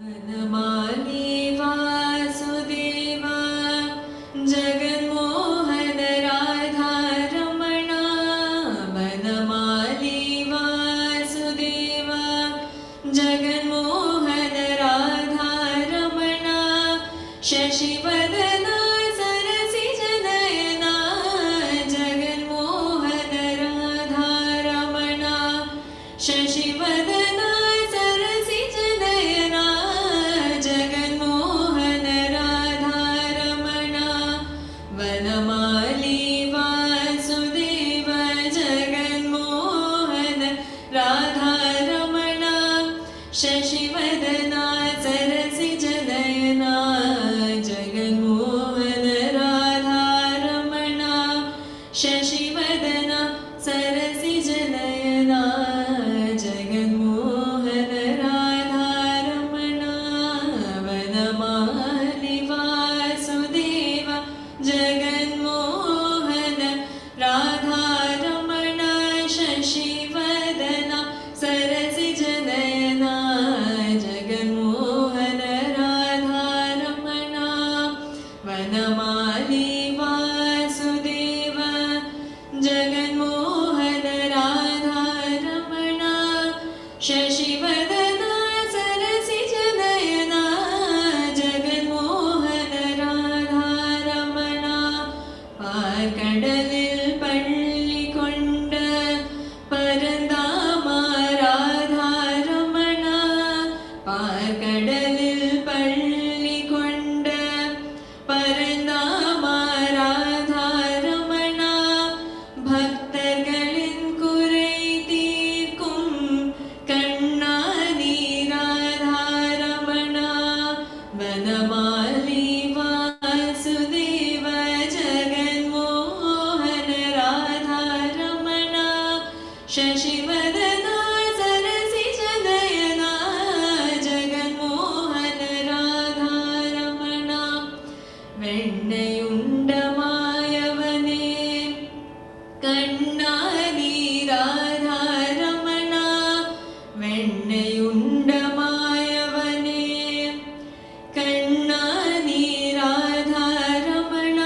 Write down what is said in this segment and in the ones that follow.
वनमाली वासुदेव जगन्मोहन राधा रमण वनमाली वासुदेव जगन्मोहन राधा रमण शशिवदना सरसिजनयना जगन्मोहन राधा रमण शशिवदना शशिवदना सरसि जनयना जगन्मोहन राधा रमण शशिवदना सरसि जनयना जगन्मोहन राधा रमण वनमाली वासुदेव जगन्मोहन राधा रमण शशिवदना सरसि जनयना जगन्मोहन राधा रमण वनमाली वासुदेव जगन्मोहन राधा रमण शशिवदना सरसि जनयना जगन्मोहन राधा रमण पार्कडलिल पल्ली कोंड परंदामा राधा रमण पार्कडलिल पल्ली कोंड परंदामा राधा रमण भक्तर्களிन कुறை தீர்க்கும் கண்ணாடி ராதா ரமண வனமாலி வாசுதேவ ஜகன்மோகன ராதா ரமண शशिवदना सरसि जनयना जगन्मोहन राधा रमण வெண்ணையுண்ட மாயவனே கண்ணாடி ராதா ரமண வெண்ணையுண்ட மாயவனே கண்ணாடி ராதா ரமண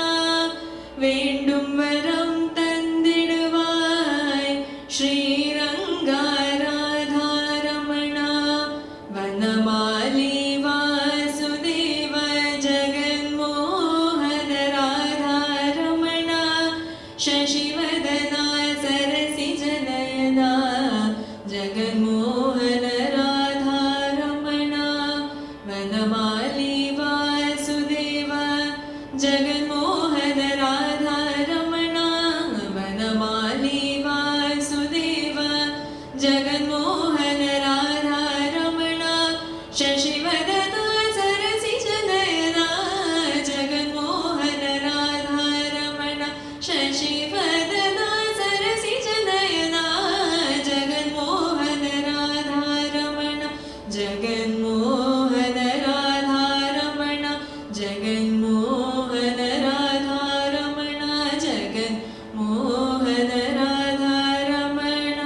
வேண்டும் வரம் தந்திடுவாய் ஸ்ரீரங்கா ராதா ரமண வனமாலி வாசுதேவ ஜகன்மோகன ராதா ரமண शशिवदना सरसि जनयना जगन्मोहन राधा रमण वनमाली वासुदेव जगन्मोहन राधा रमण वनमाली Vasudev Jaganmohan Radha Raman शशिवदना सरसि जनयना Jaganmohan Radha Raman शशिवदना सरसि जनयना Jaganmohan Radha Raman Jaganmohan Radha Raman Jaganmohan Radha Raman Jaganmohan Radha Raman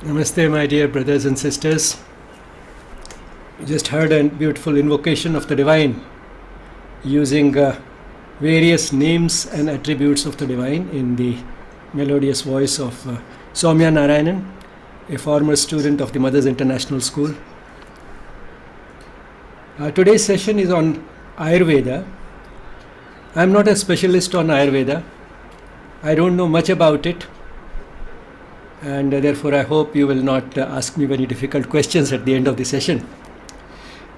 Namaste, my dear brothers and sisters. You just heard a beautiful invocation of the divine using various names and attributes of the divine in the melodious voice of Soumya Narayanan, a former student of the Mothers International School. Today's session is on Ayurveda. I am not a specialist on Ayurveda. I don't know much about it. And therefore I hope you will not ask me very difficult questions at the end of the session.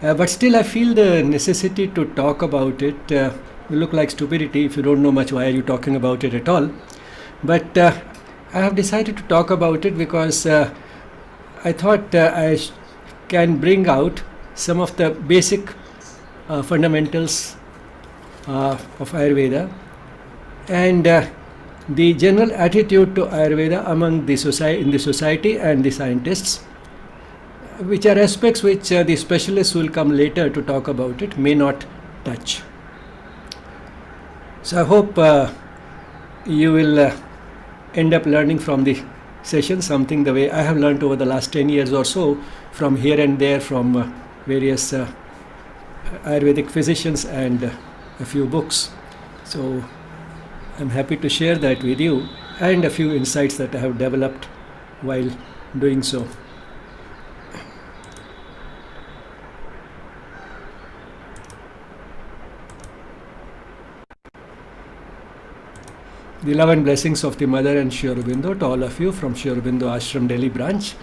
But still I feel the necessity to talk about it. You look like stupidity if you don't know much. Why are you talking about it at all? But I have decided to talk about it because I thought I can bring out some of the basic fundamentals of Ayurveda and the general attitude to Ayurveda among the in the society and the scientists, which are aspects which the specialists who will come later to talk about it may not touch. So I hope you will end up learning from the session something the way I have learned over the last 10 years or so, from here and there, from various Ayurvedic physicians and a few books. So I'm happy to share that with you, and a few insights that I have developed while doing so. The love and blessings of the Mother and Sri Aurobindo to all of you from Sri Aurobindo Ashram Delhi branch.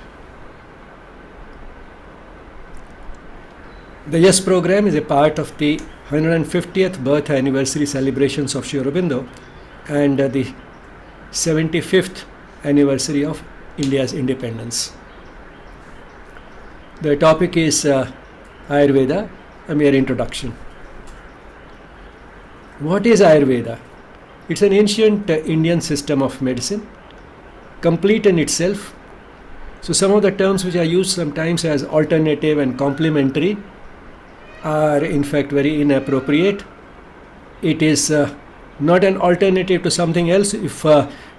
The YES program is a part of the 150th birth anniversary celebrations of Sri Aurobindo and the 75th anniversary of India's independence. The topic is Ayurveda, a mere introduction. What is Ayurveda? It's an ancient Indian system of medicine, complete in itself. So some of the terms which are used sometimes as alternative and complementary are in fact very inappropriate. It is not an alternative to something else if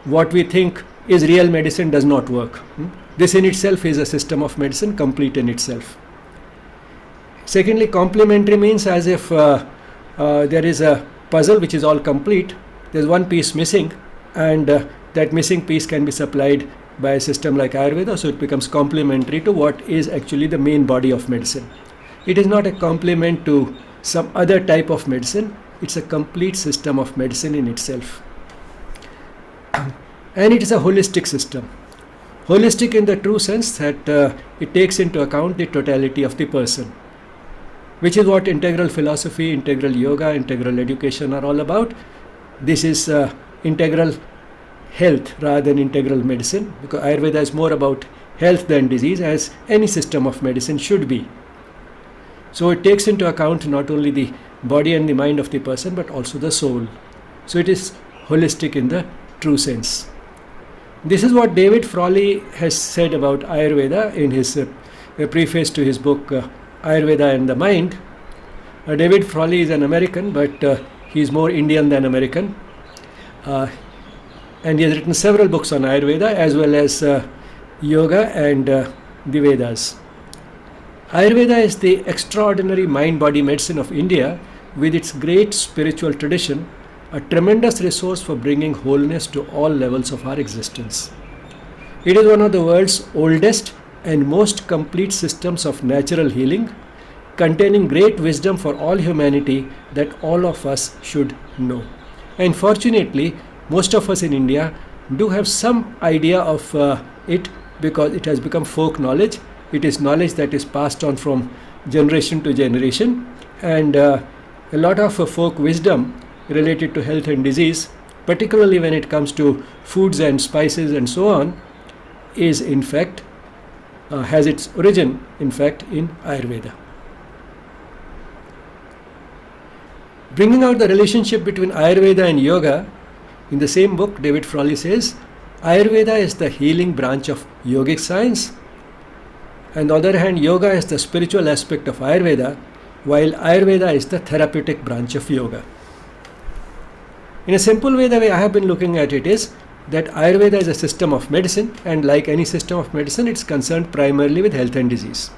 what we think is real medicine does not work. This in itself is a system of medicine, complete in itself. Secondly, complementary means as if there is a puzzle which is all complete. There's one piece missing, and that missing piece can be supplied by a system like Ayurveda, so it becomes complementary to what is actually the main body of medicine. It is not a complement to some other type of medicine, it's a complete system of medicine in itself. And it is a holistic system. Holistic in the true sense that it takes into account the totality of the person, which is what integral philosophy, integral yoga, integral education are all about. This is integral health rather than integral medicine, because Ayurveda is more about health than disease, as any system of medicine should be. So it takes into account not only the body and the mind of the person, but also the soul. So it is holistic in the true sense. This is what David Frawley has said about Ayurveda in his preface to his book Ayurveda and the Mind. David Frawley is an American, but he is more Indian than American, and he has written several books on Ayurveda as well as yoga and the Vedas. Ayurveda is the extraordinary mind-body medicine of India with its great spiritual tradition, a tremendous resource for bringing wholeness to all levels of our existence. It is one of the world's oldest and most complete systems of natural healing, containing great wisdom for all humanity that all of us should know. And fortunately, most of us in India do have some idea of it, because it has become folk knowledge. It is knowledge that is passed on from generation to generation, and a lot of folk wisdom related to health and disease, particularly when it comes to foods and spices and so on, is in fact has its origin in fact in Ayurveda. Bringing out the relationship between Ayurveda and yoga, in the same book, David Frawley says, Ayurveda is the healing branch of yogic science, and on the other hand, yoga is the spiritual aspect of Ayurveda, while Ayurveda is the therapeutic branch of yoga. In a simple way, the way I have been looking at it is that Ayurveda is a system of medicine, and like any system of medicine, it's concerned primarily with health and disease.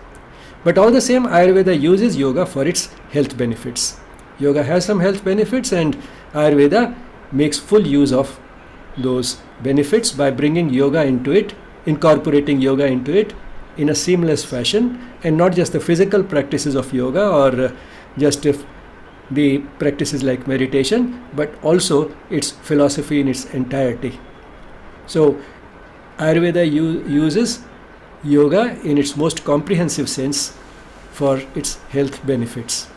But all the same, Ayurveda uses yoga for its health benefits. Yoga has some health benefits, and Ayurveda makes full use of those benefits by bringing yoga into it, incorporating yoga into it in a seamless fashion, and not just the physical practices of yoga or just the practices like meditation, but also its philosophy in its entirety. So Ayurveda uses yoga in its most comprehensive sense for its health benefits.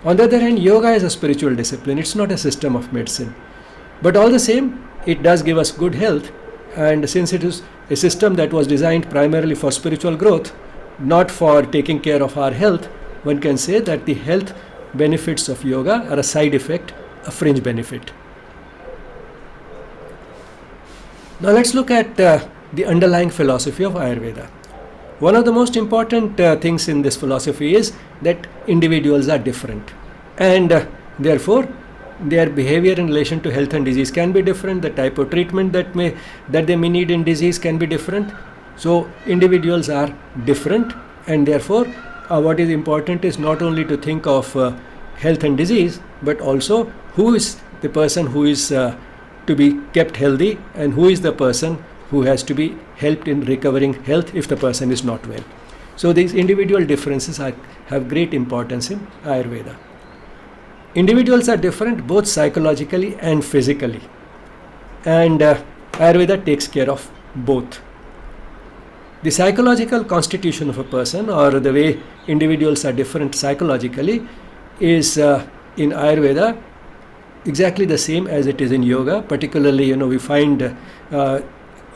On the other hand, yoga is a spiritual discipline. It's not a system of medicine. But all the same, it does give us good health, and since it is a system that was designed primarily for spiritual growth, not for taking care of our health, one can say that the health benefits of yoga are a side effect, a fringe benefit. Now let's look at the underlying philosophy of Ayurveda. One of the most important things in this philosophy is that individuals are different, and therefore their behavior in relation to health and disease can be different. The type of treatment that they may need in disease can be different. So individuals are different, and therefore what is important is not only to think of health and disease, but also who is the person who is to be kept healthy, and who is the person who has to be helped in recovering health if the person is not well. So these individual differences have great importance in Ayurveda. Individuals are different both psychologically and physically, and Ayurveda takes care of both. The psychological constitution of a person, or the way individuals are different psychologically, is in Ayurveda exactly the same as it is in yoga. Particularly, we find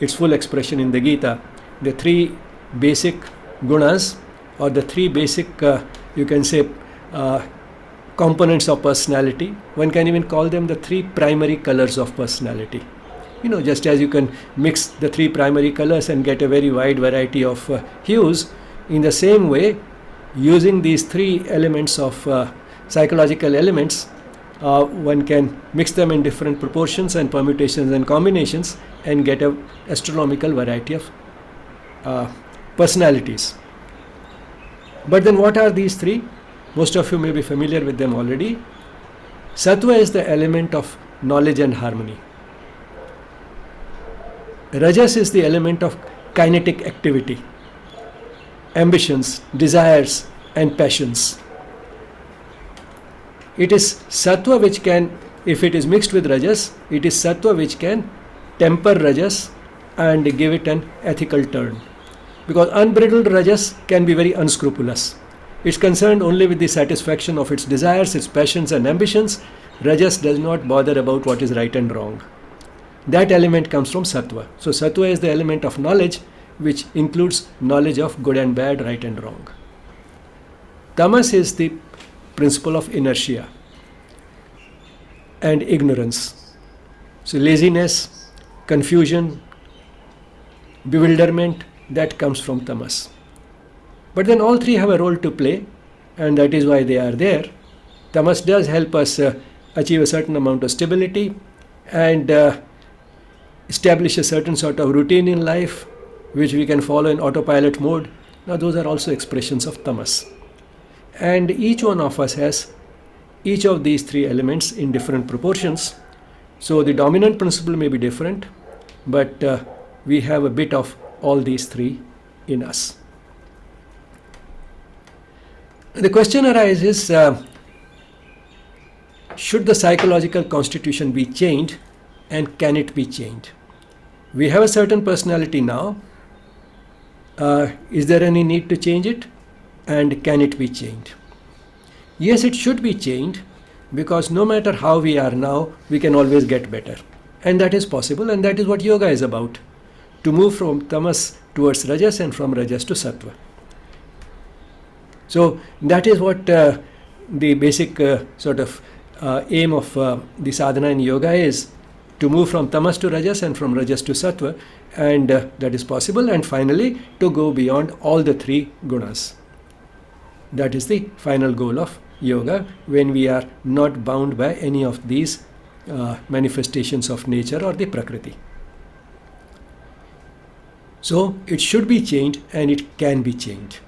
its full expression in the Gita. The three basic gunas, or the three basic, you can say, components of personality. One can even call them the three primary colors of personality. Just as you can mix the three primary colors and get a very wide variety of hues, in the same way, using these three elements of psychological elements, one can mix them in different proportions and permutations and combinations and get an astronomical variety of personalities. But then what are these three? Most of you may be familiar with them already. Sattva is the element of knowledge and harmony. Rajas is the element of kinetic activity, ambitions, desires, and passions. It is Sattva which can, if it is mixed with Rajas, it is Sattva which can temper Rajas and give it an ethical turn. Because unbridled Rajas can be very unscrupulous. It's concerned only with the satisfaction of its desires, its passions and ambitions. Rajas does not bother about what is right and wrong. That element comes from Sattva. So Sattva is the element of knowledge, which includes knowledge of good and bad, right and wrong. Tamas is the principle of inertia and ignorance. So laziness, confusion, bewilderment, that comes from tamas. But then all three have a role to play, and that is why they are there. Tamas does help us achieve a certain amount of stability and establish a certain sort of routine in life, which we can follow in autopilot mode. Now those are also expressions of tamas. And each one of us has each of these three elements in different proportions. So the dominant principle may be different, but we have a bit of all these three in us. The question arises, should the psychological constitution be changed, and can it be changed? We have a certain personality now. Is there any need to change it? And can it be changed? Yes, it should be changed, because no matter how we are now, we can always get better. And that is possible, and that is what yoga is about. To move from tamas towards rajas and from rajas to sattva. So that is what the basic sort of aim of the sadhana in yoga is, to move from tamas to rajas and from rajas to sattva, and that is possible. And finally, to go beyond all the three gunas. That is the final goal of yoga, when we are not bound by any of these manifestations of nature or the Prakriti. So it should be changed, and it can be changed.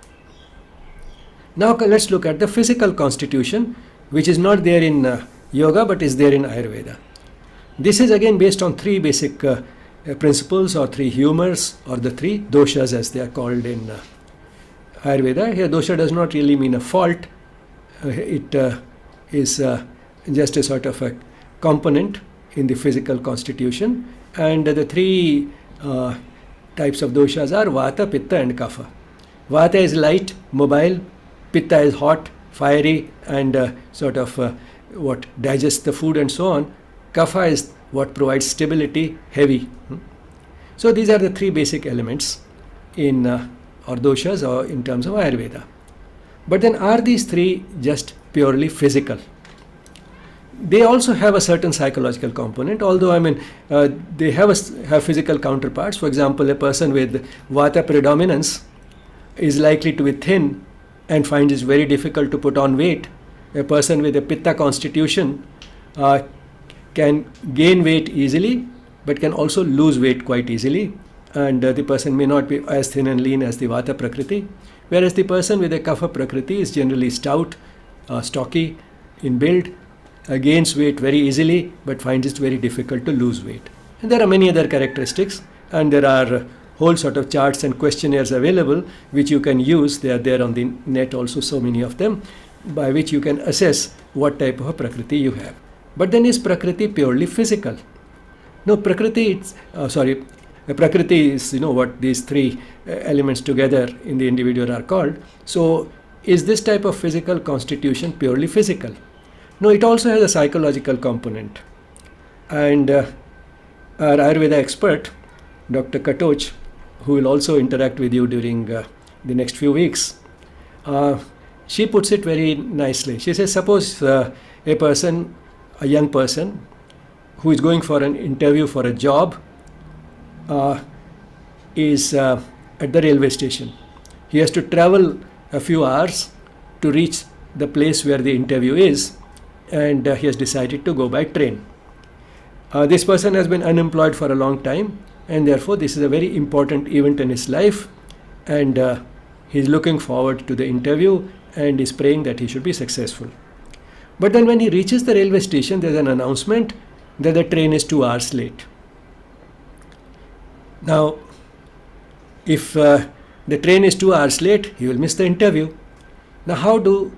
Now let's look at the physical constitution, which is not there in yoga but is there in Ayurveda. This is again based on three basic principles, or three humors, or the three doshas as they are called in Ayurveda. Here dosha does not really mean a fault. It is just a sort of a component in the physical constitution. And the three types of doshas are Vata, Pitta and Kapha. Vata is light, mobile. Pitta is hot, fiery, and sort of what digests the food and so on. Kapha is what provides stability, heavy. So these are the three basic elements in or doshas, or in terms of Ayurveda. But then are these three just purely physical? They also have a certain psychological component, although they have physical counterparts. For example, a person with Vata predominance is likely to be thin and finds it very difficult to put on weight. A person with a Pitta constitution can gain weight easily, but can also lose weight quite easily. And the person may not be as thin and lean as the Vata Prakriti. Whereas the person with a Kapha Prakriti is generally stout, stocky in build, gains weight very easily, but finds it very difficult to lose weight. And there are many other characteristics, and there are whole sort of charts and questionnaires available which you can use. They are there on the net also, so many of them, by which you can assess what type of a Prakriti you have. But then is Prakriti purely physical? No, Prakriti is, what these three elements together in the individual are called. So is this type of physical constitution purely physical? No, it also has a psychological component. And our Ayurveda expert, Dr. Katoch, who will also interact with you during the next few weeks, she puts it very nicely. She says, suppose a young person who is going for an interview for a job is at the railway station. He has to travel a few hours to reach the place where the interview is, and he has decided to go by train. This person has been unemployed for a long time, and therefore this is a very important event in his life, and he is looking forward to the interview and is praying that he should be successful. But then when he reaches the railway station, there is an announcement that the train is 2 hours late. Now, if the train is 2 hours late, he will miss the interview. Now, how do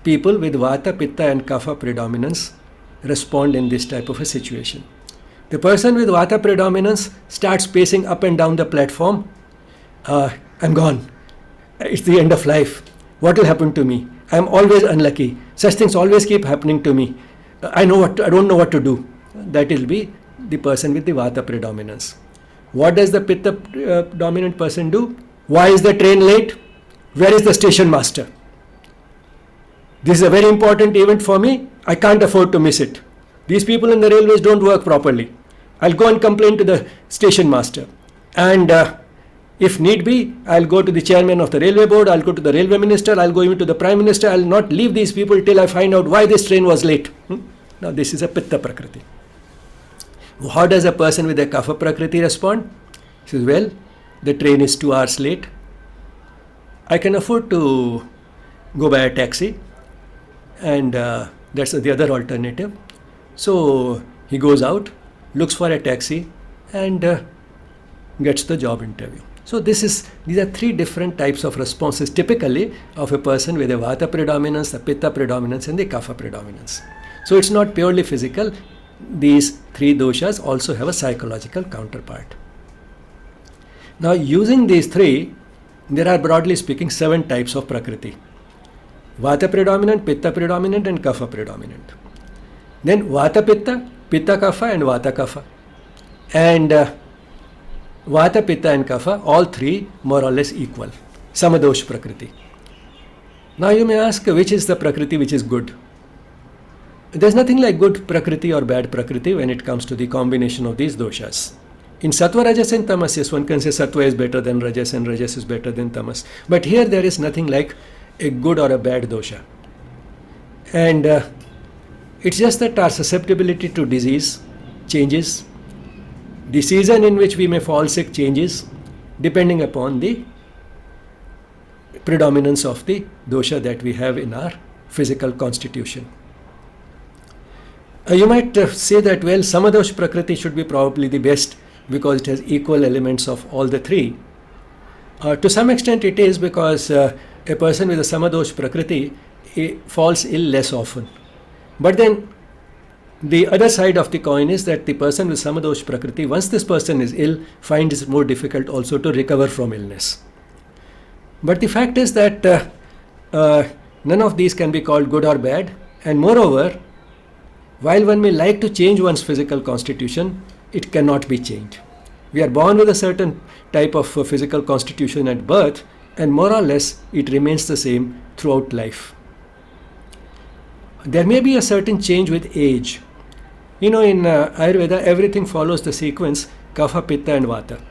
people with Vata, Pitta and Kapha predominance respond in this type of a situation? The person with Vata predominance starts pacing up and down the platform. I'm gone. It's the end of life. What will happen to me? I'm always unlucky. Such things always keep happening to me. I don't know what to do. That will be the person with the Vata predominance. What does the Pitta dominant person do? Why is the train late? Where is the station master? This is a very important event for me. I can't afford to miss it. These people in the railways don't work properly. I'll go and complain to the station master. And if need be, I'll go to the chairman of the railway board, I'll go to the railway minister, I'll go even to the prime minister. I'll not leave these people till I find out why this train was late. Now this is a Pitta Prakriti. How does a person with a Kapha Prakriti respond? He says, well, the train is 2 hours late. I can afford to go by a taxi, and that's the other alternative. So he goes out, looks for a taxi, and gets the job interview. So these are three different types of responses typically of a person with a Vata predominance, a Pitta predominance and the Kapha predominance. So it's not purely physical. These three doshas also have a psychological counterpart. Now, using these three, there are broadly speaking 7 types of Prakriti. Vata predominant, Pitta predominant and Kapha predominant. Then Vata Pitta, Pitta Kapha and Vata Kapha. And Vata, Pitta and Kapha, all three more or less equal. Samadosh Prakriti. Now you may ask, which is the Prakriti which is good? There's nothing like good Prakriti or bad Prakriti when it comes to the combination of these doshas. In Sattva, Rajas and Tamas, yes, one can say Sattva is better than Rajas and Rajas is better than Tamas. But here there is nothing like a good or a bad dosha. And it's just that our susceptibility to disease changes. The season in which we may fall sick changes depending upon the predominance of the dosha that we have in our physical constitution. You might say that, well, Samadosh Prakriti should be probably the best because it has equal elements of all the three. To some extent it is, because a person with a Samadosh Prakriti falls ill less often. But then the other side of the coin is that the person with Samadosh Prakriti, once this person is ill, finds it more difficult also to recover from illness. But the fact is that none of these can be called good or bad, and moreover, while one may like to change one's physical constitution, it cannot be changed. We are born with a certain type of physical constitution at birth, and more or less it remains the same throughout life. There may be a certain change with age. In Ayurveda, everything follows the sequence Kapha, Pitta and Vata.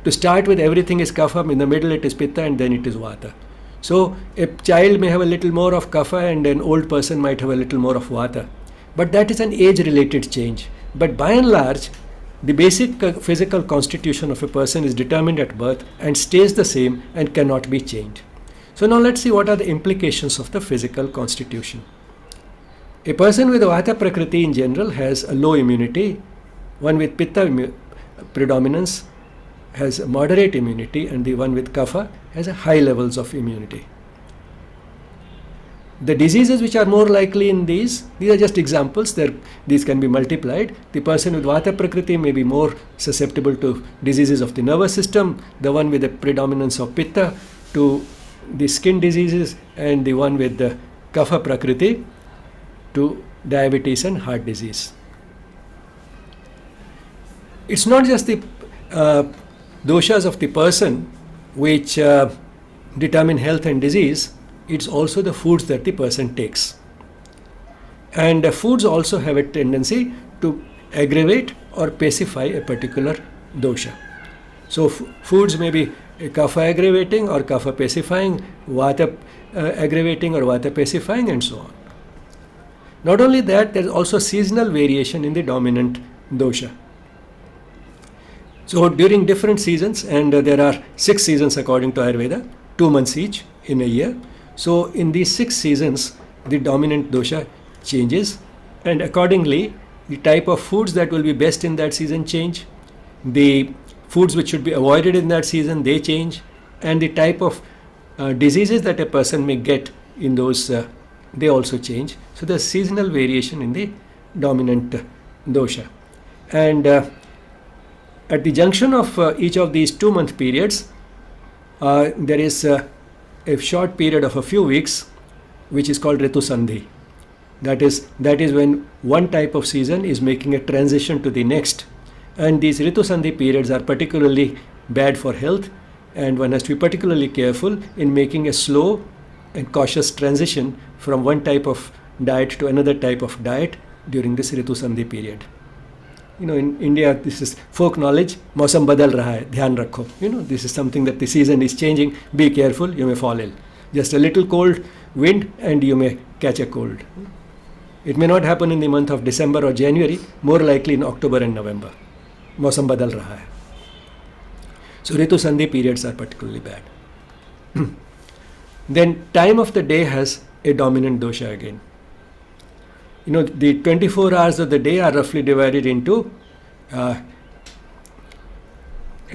To start with, everything is kapha, in the middle it is pitta, and then it is vata. So a child may have a little more of kapha and an old person might have a little more of vata. But that is an age-related change. But by and large, the basic physical constitution of a person is determined at birth and stays the same and cannot be changed. So now let's see what are the implications of the physical constitution. A person with Vata Prakriti in general has a low immunity. One with Pitta predominance has a moderate immunity, and the one with Kapha has a high levels of immunity. The diseases which are more likely in these are just examples. These can be multiplied. The person with Vata Prakriti may be more susceptible to diseases of the nervous system, the one with the predominance of Pitta to the skin diseases, and the one with the Kapha Prakriti to diabetes and heart disease. It's not just the doshas of the person which determine health and disease, it's also the foods that the person takes. And foods also have a tendency to aggravate or pacify a particular dosha. So foods may be kapha aggravating or kapha pacifying, vata aggravating or vata pacifying, and so on. Not only that, there is also seasonal variation in the dominant dosha. So during different seasons, and there are 6 seasons according to Ayurveda, 2 months each in a year. So in these 6 seasons, the dominant dosha changes, and accordingly, the type of foods that will be best in that season change. The foods which should be avoided in that season, they change, and the type of diseases that a person may get in those, they also change. So there's seasonal variation in the dominant dosha. And at the junction of each of these 2-month periods, there is a short period of a few weeks which is called Ritu Sandhi. That is when one type of season is making a transition to the next. And these Ritu Sandhi periods are particularly bad for health, and one has to be particularly careful in making a slow and cautious transition from one type of diet to another type of diet during this Ritu Sandhi period. In India, this is folk knowledge, mausam badal raha hai, dhyan rakho. This is something that the season is changing, be careful, you may fall ill. Just a little cold wind and you may catch a cold. It may not happen in the month of December or January, more likely in October and November. Mausam badal raha hai. So Ritu Sandhi periods are particularly bad. Then time of the day has a dominant dosha again. The 24 hours of the day are roughly divided into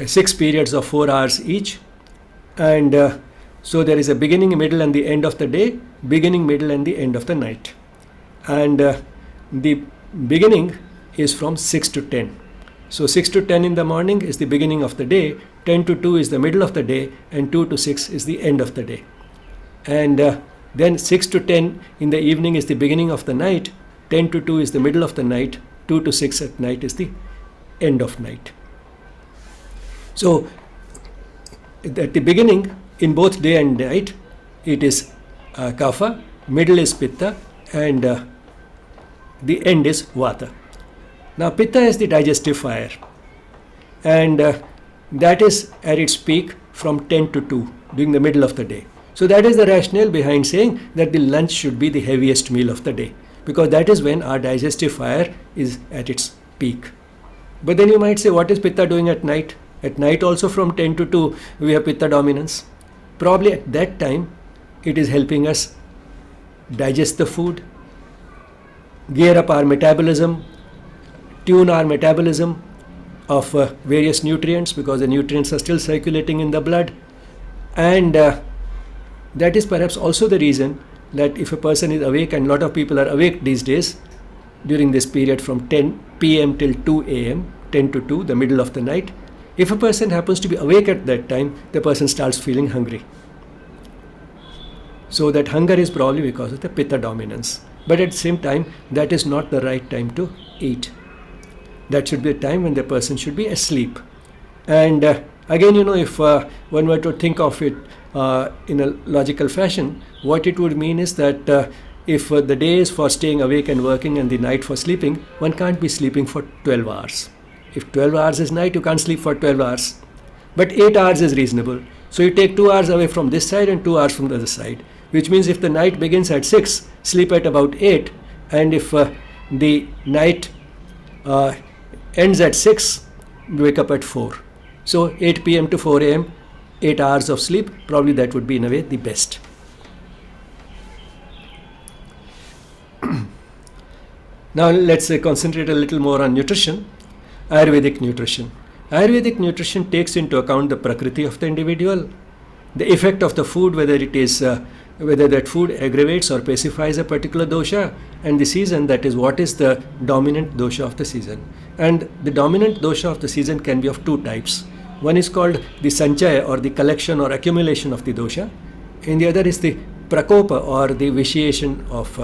6 periods of 4 hours each. And so there is a beginning, middle and the end of the day, beginning, middle and the end of the night. And the beginning is from 6 to 10. So 6 to 10 in the morning is the beginning of the day, 10 to 2 is the middle of the day, and 2 to 6 is the end of the day. And then 6 to 10 in the evening is the beginning of the night, 10 to 2 is the middle of the night, 2 to 6 at night is the end of night. So at the beginning, in both day and night, it is kapha, middle is pitta, and the end is vata. Now pitta is the digestive fire, and that is at its peak from 10 to 2 during the middle of the day. So that is the rationale behind saying that the lunch should be the heaviest meal of the day, because that is when our digestive fire is at its peak. But then you might say, what is pitta doing at night? At night also from 10 to 2 we have pitta dominance. Probably at that time it is helping us digest the food, gear up our metabolism, tune our metabolism of various nutrients, because the nutrients are still circulating in the blood. And that is perhaps also the reason that if a person is awake, and a lot of people are awake these days during this period from 10 p.m. till 2 a.m., 10 to 2, the middle of the night, if a person happens to be awake at that time, the person starts feeling hungry. So that hunger is probably because of the pitta dominance. But at the same time, that is not the right time to eat. That should be a time when the person should be asleep. And again, if one were to think of it in a logical fashion, what it would mean is that if the day is for staying awake and working and the night for sleeping, one can't be sleeping for 12 hours. If 12 hours is night, you can't sleep for 12 hours. But 8 hours is reasonable. So you take 2 hours away from this side and 2 hours from the other side, which means if the night begins at 6, sleep at about 8, and if the night ends at 6, wake up at 4. So 8 p.m. to 4 a.m., 8 hours of sleep, probably that would be in a way the best. Now let's concentrate a little more on nutrition. Ayurvedic nutrition. Ayurvedic nutrition takes into account the Prakriti of the individual, the effect of the food, whether that food aggravates or pacifies a particular dosha, and the season, that is what is the dominant dosha of the season. And the dominant dosha of the season can be of two types. One is called the sanchaya, or the collection or accumulation of the dosha, and the other is the prakopa, or the vitiation of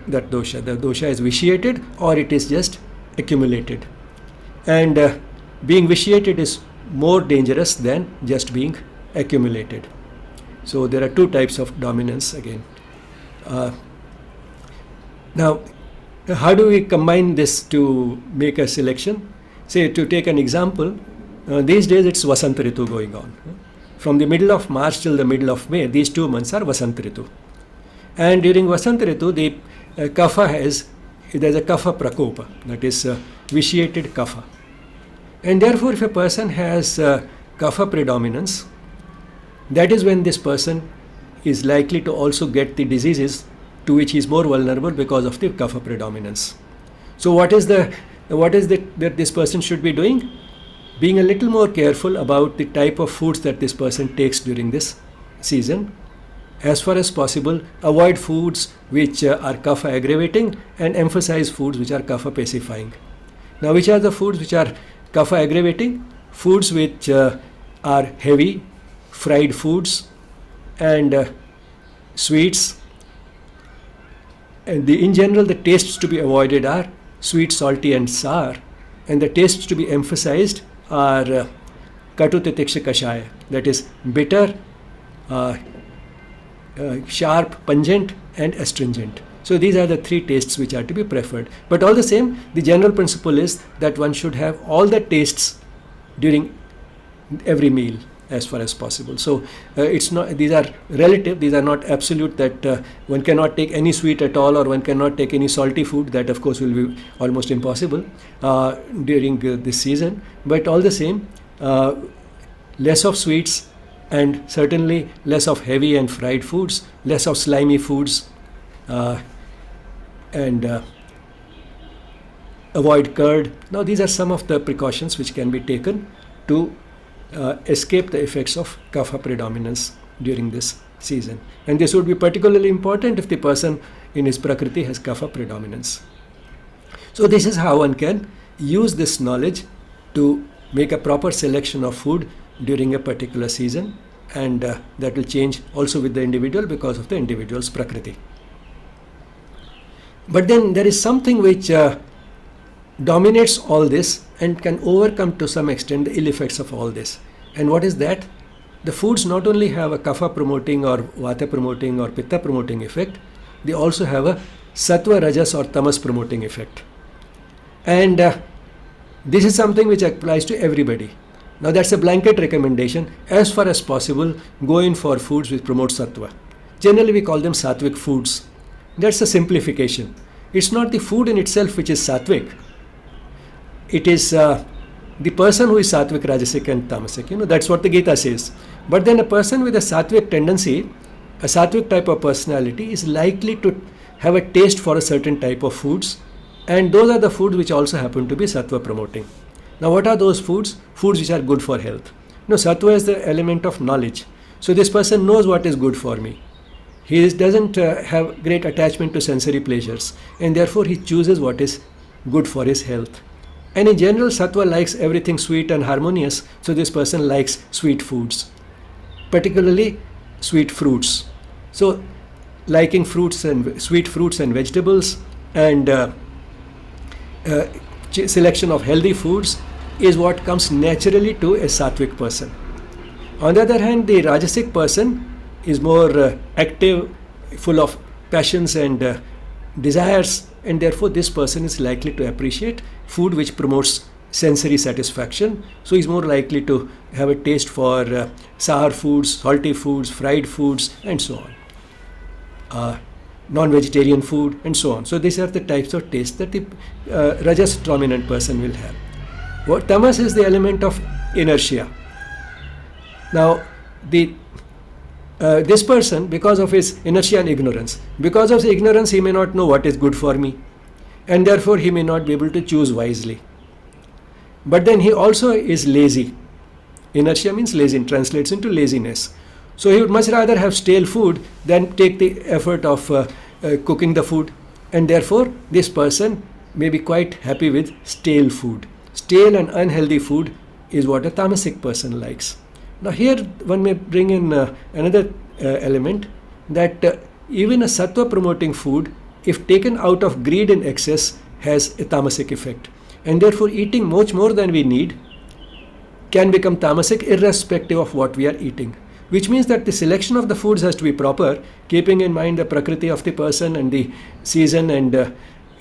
that dosha. The dosha is vitiated or it is just accumulated. And being vitiated is more dangerous than just being accumulated. So there are two types of dominance again. Now, how do we combine this to make a selection? Say, to take an example, these days it's Vasant Ritu going on. From the middle of March till the middle of May, these 2 months are Vasant Ritu. And during Vasant Ritu, the kapha there's a kapha prakopa, that is vitiated kapha. And therefore, if a person has kapha predominance, that is when this person is likely to also get the diseases to which he is more vulnerable because of the kapha predominance. So what is that this person should be doing? Being a little more careful about the type of foods that this person takes during this season. As far as possible, avoid foods which are kapha aggravating and emphasize foods which are kapha pacifying. Now, which are the foods which are kapha aggravating? Foods which are heavy, fried foods, and sweets. And in general, the tastes to be avoided are sweet, salty, and sour. And the tastes to be emphasized are katu titiksha kashaya, that is bitter, sharp, pungent, and astringent. So these are the three tastes which are to be preferred. But all the same, the general principle is that one should have all the tastes during every meal as far as possible. So it's not; these are relative. These are not absolute. That one cannot take any sweet at all, or one cannot take any salty food. That of course will be almost impossible during this season. But all the same, less of sweets, and certainly less of heavy and fried foods, less of slimy foods, and avoid curd. Now these are some of the precautions which can be taken to escape the effects of kapha predominance during this season. And this would be particularly important if the person in his prakriti has kapha predominance. So this is how one can use this knowledge to make a proper selection of food during a particular season, and that will change also with the individual because of the individual's prakriti. But then there is something which dominates all this and can overcome to some extent the ill effects of all this. And what is that? The foods not only have a kapha promoting or vata promoting or pitta promoting effect, they also have a sattva, rajas or tamas promoting effect. And this is something which applies to everybody. Now that's a blanket recommendation. As far as possible, go in for foods which promote sattva. Generally we call them sattvic foods. That's a simplification. It's not the food in itself which is sattvic. It is the person who is sattvic, rajasic and tamasic. That's what the Gita says. But then a person with a sattvic tendency, a sattvic type of personality, is likely to have a taste for a certain type of foods, and those are the foods which also happen to be sattva promoting. Now what are those foods? Foods which are good for health. Sattva is the element of knowledge. So this person knows what is good for me. He doesn't have great attachment to sensory pleasures, and therefore he chooses what is good for his health. And in general, sattva likes everything sweet and harmonious, so this person likes sweet foods, particularly sweet fruits. So liking fruits and sweet fruits and vegetables, and selection of healthy foods is what comes naturally to a sattvic person. On the other hand, the rajasic person is more active, full of passions and desires, and therefore this person is likely to appreciate food which promotes sensory satisfaction. So he's more likely to have a taste for sour foods, salty foods, fried foods, and so on. Non-vegetarian food, and so on. So these are the types of taste that the Rajas dominant person will have. What Tamas is the element of inertia. Now, this person, because of his inertia and ignorance, because of his ignorance, he may not know what is good for me, and therefore he may not be able to choose wisely. But then he also is lazy. Inertia means lazy, translates into laziness. So he would much rather have stale food than take the effort of cooking the food, and therefore this person may be quite happy with stale food. Stale and unhealthy food is what a tamasic person likes. Now here one may bring in another element, that even a sattva promoting food, if taken out of greed in excess, has a tamasic effect, and therefore eating much more than we need can become tamasic irrespective of what we are eating. Which means that the selection of the foods has to be proper, keeping in mind the prakriti of the person and the season and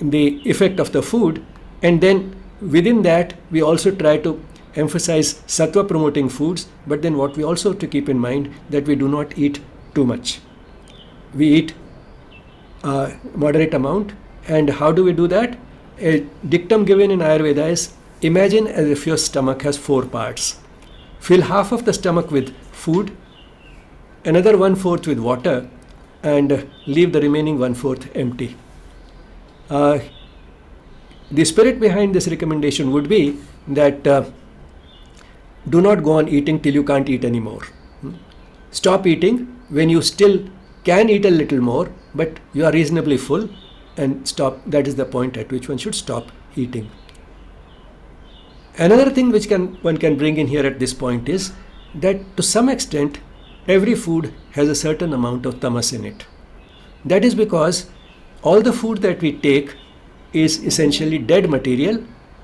the effect of the food. And then within that, we also try to emphasize sattva promoting foods. But then what we also have to keep in mind, that we do not eat too much. We eat a moderate amount. And how do we do that? A dictum given in Ayurveda is, imagine as if your stomach has 4 parts. Fill half of the stomach with food, another 1/4 with water, and leave the remaining 1/4 empty. The spirit behind this recommendation would be that do not go on eating till you can't eat anymore. Stop eating when you still can eat a little more, but you are reasonably full, and stop. That is the point at which one should stop eating. Another thing which one can bring in here at this point is that to some extent every food has a certain amount of tamas in it. That is because all the food that we take is essentially dead material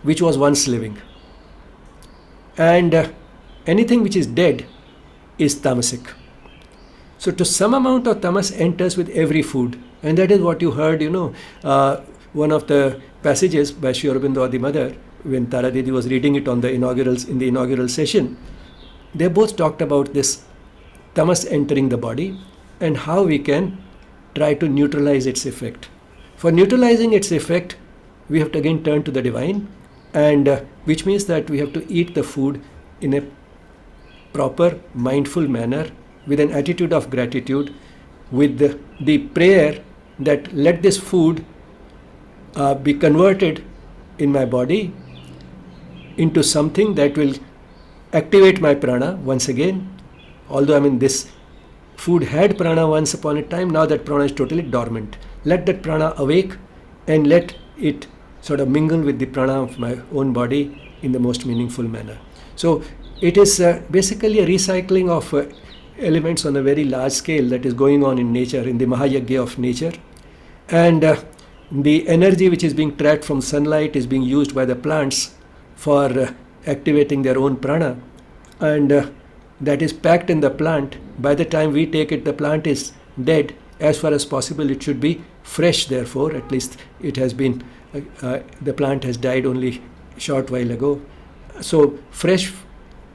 which was once living. And anything which is dead is tamasic. So to some amount of tamas enters with every food. And that is what you heard, one of the passages by Sri Aurobindo or the mother, when Tara Didi was reading it in the inaugural session. They both talked about this tamas entering the body and how we can try to neutralize its effect. For neutralizing its effect, we have to again turn to the divine, and which means that we have to eat the food in a proper, mindful manner, with an attitude of gratitude, with the prayer that let this food be converted in my body into something that will activate my prana once again. Although this food had prana once upon a time, now that prana is totally dormant. Let that prana awake and let it sort of mingle with the prana of my own body in the most meaningful manner. So it is basically a recycling of elements on a very large scale that is going on in nature, in the Mahayagya of nature. And the energy which is being trapped from sunlight is being used by the plants for activating their own prana. And that is packed in the plant. By the time we take it, the plant is dead. As far as possible, it should be fresh, therefore. At least it has been, the plant has died only a short while ago. So fresh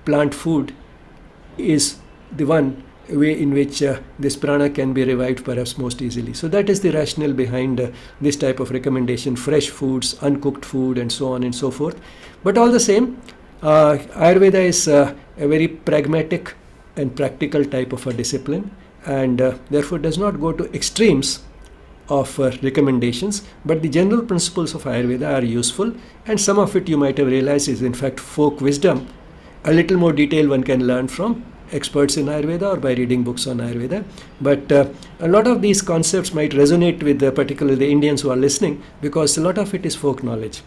plant food is the one way in which this prana can be revived perhaps most easily. So that is the rationale behind this type of recommendation: fresh foods, uncooked food, and so on and so forth. But all the same, Ayurveda is a very pragmatic and practical type of a discipline, and therefore does not go to extremes of recommendations. But the general principles of Ayurveda are useful, and some of it you might have realized is in fact folk wisdom. A little more detail one can learn from experts in Ayurveda or by reading books on Ayurveda. But a lot of these concepts might resonate with particularly the Indians who are listening, because a lot of it is folk knowledge.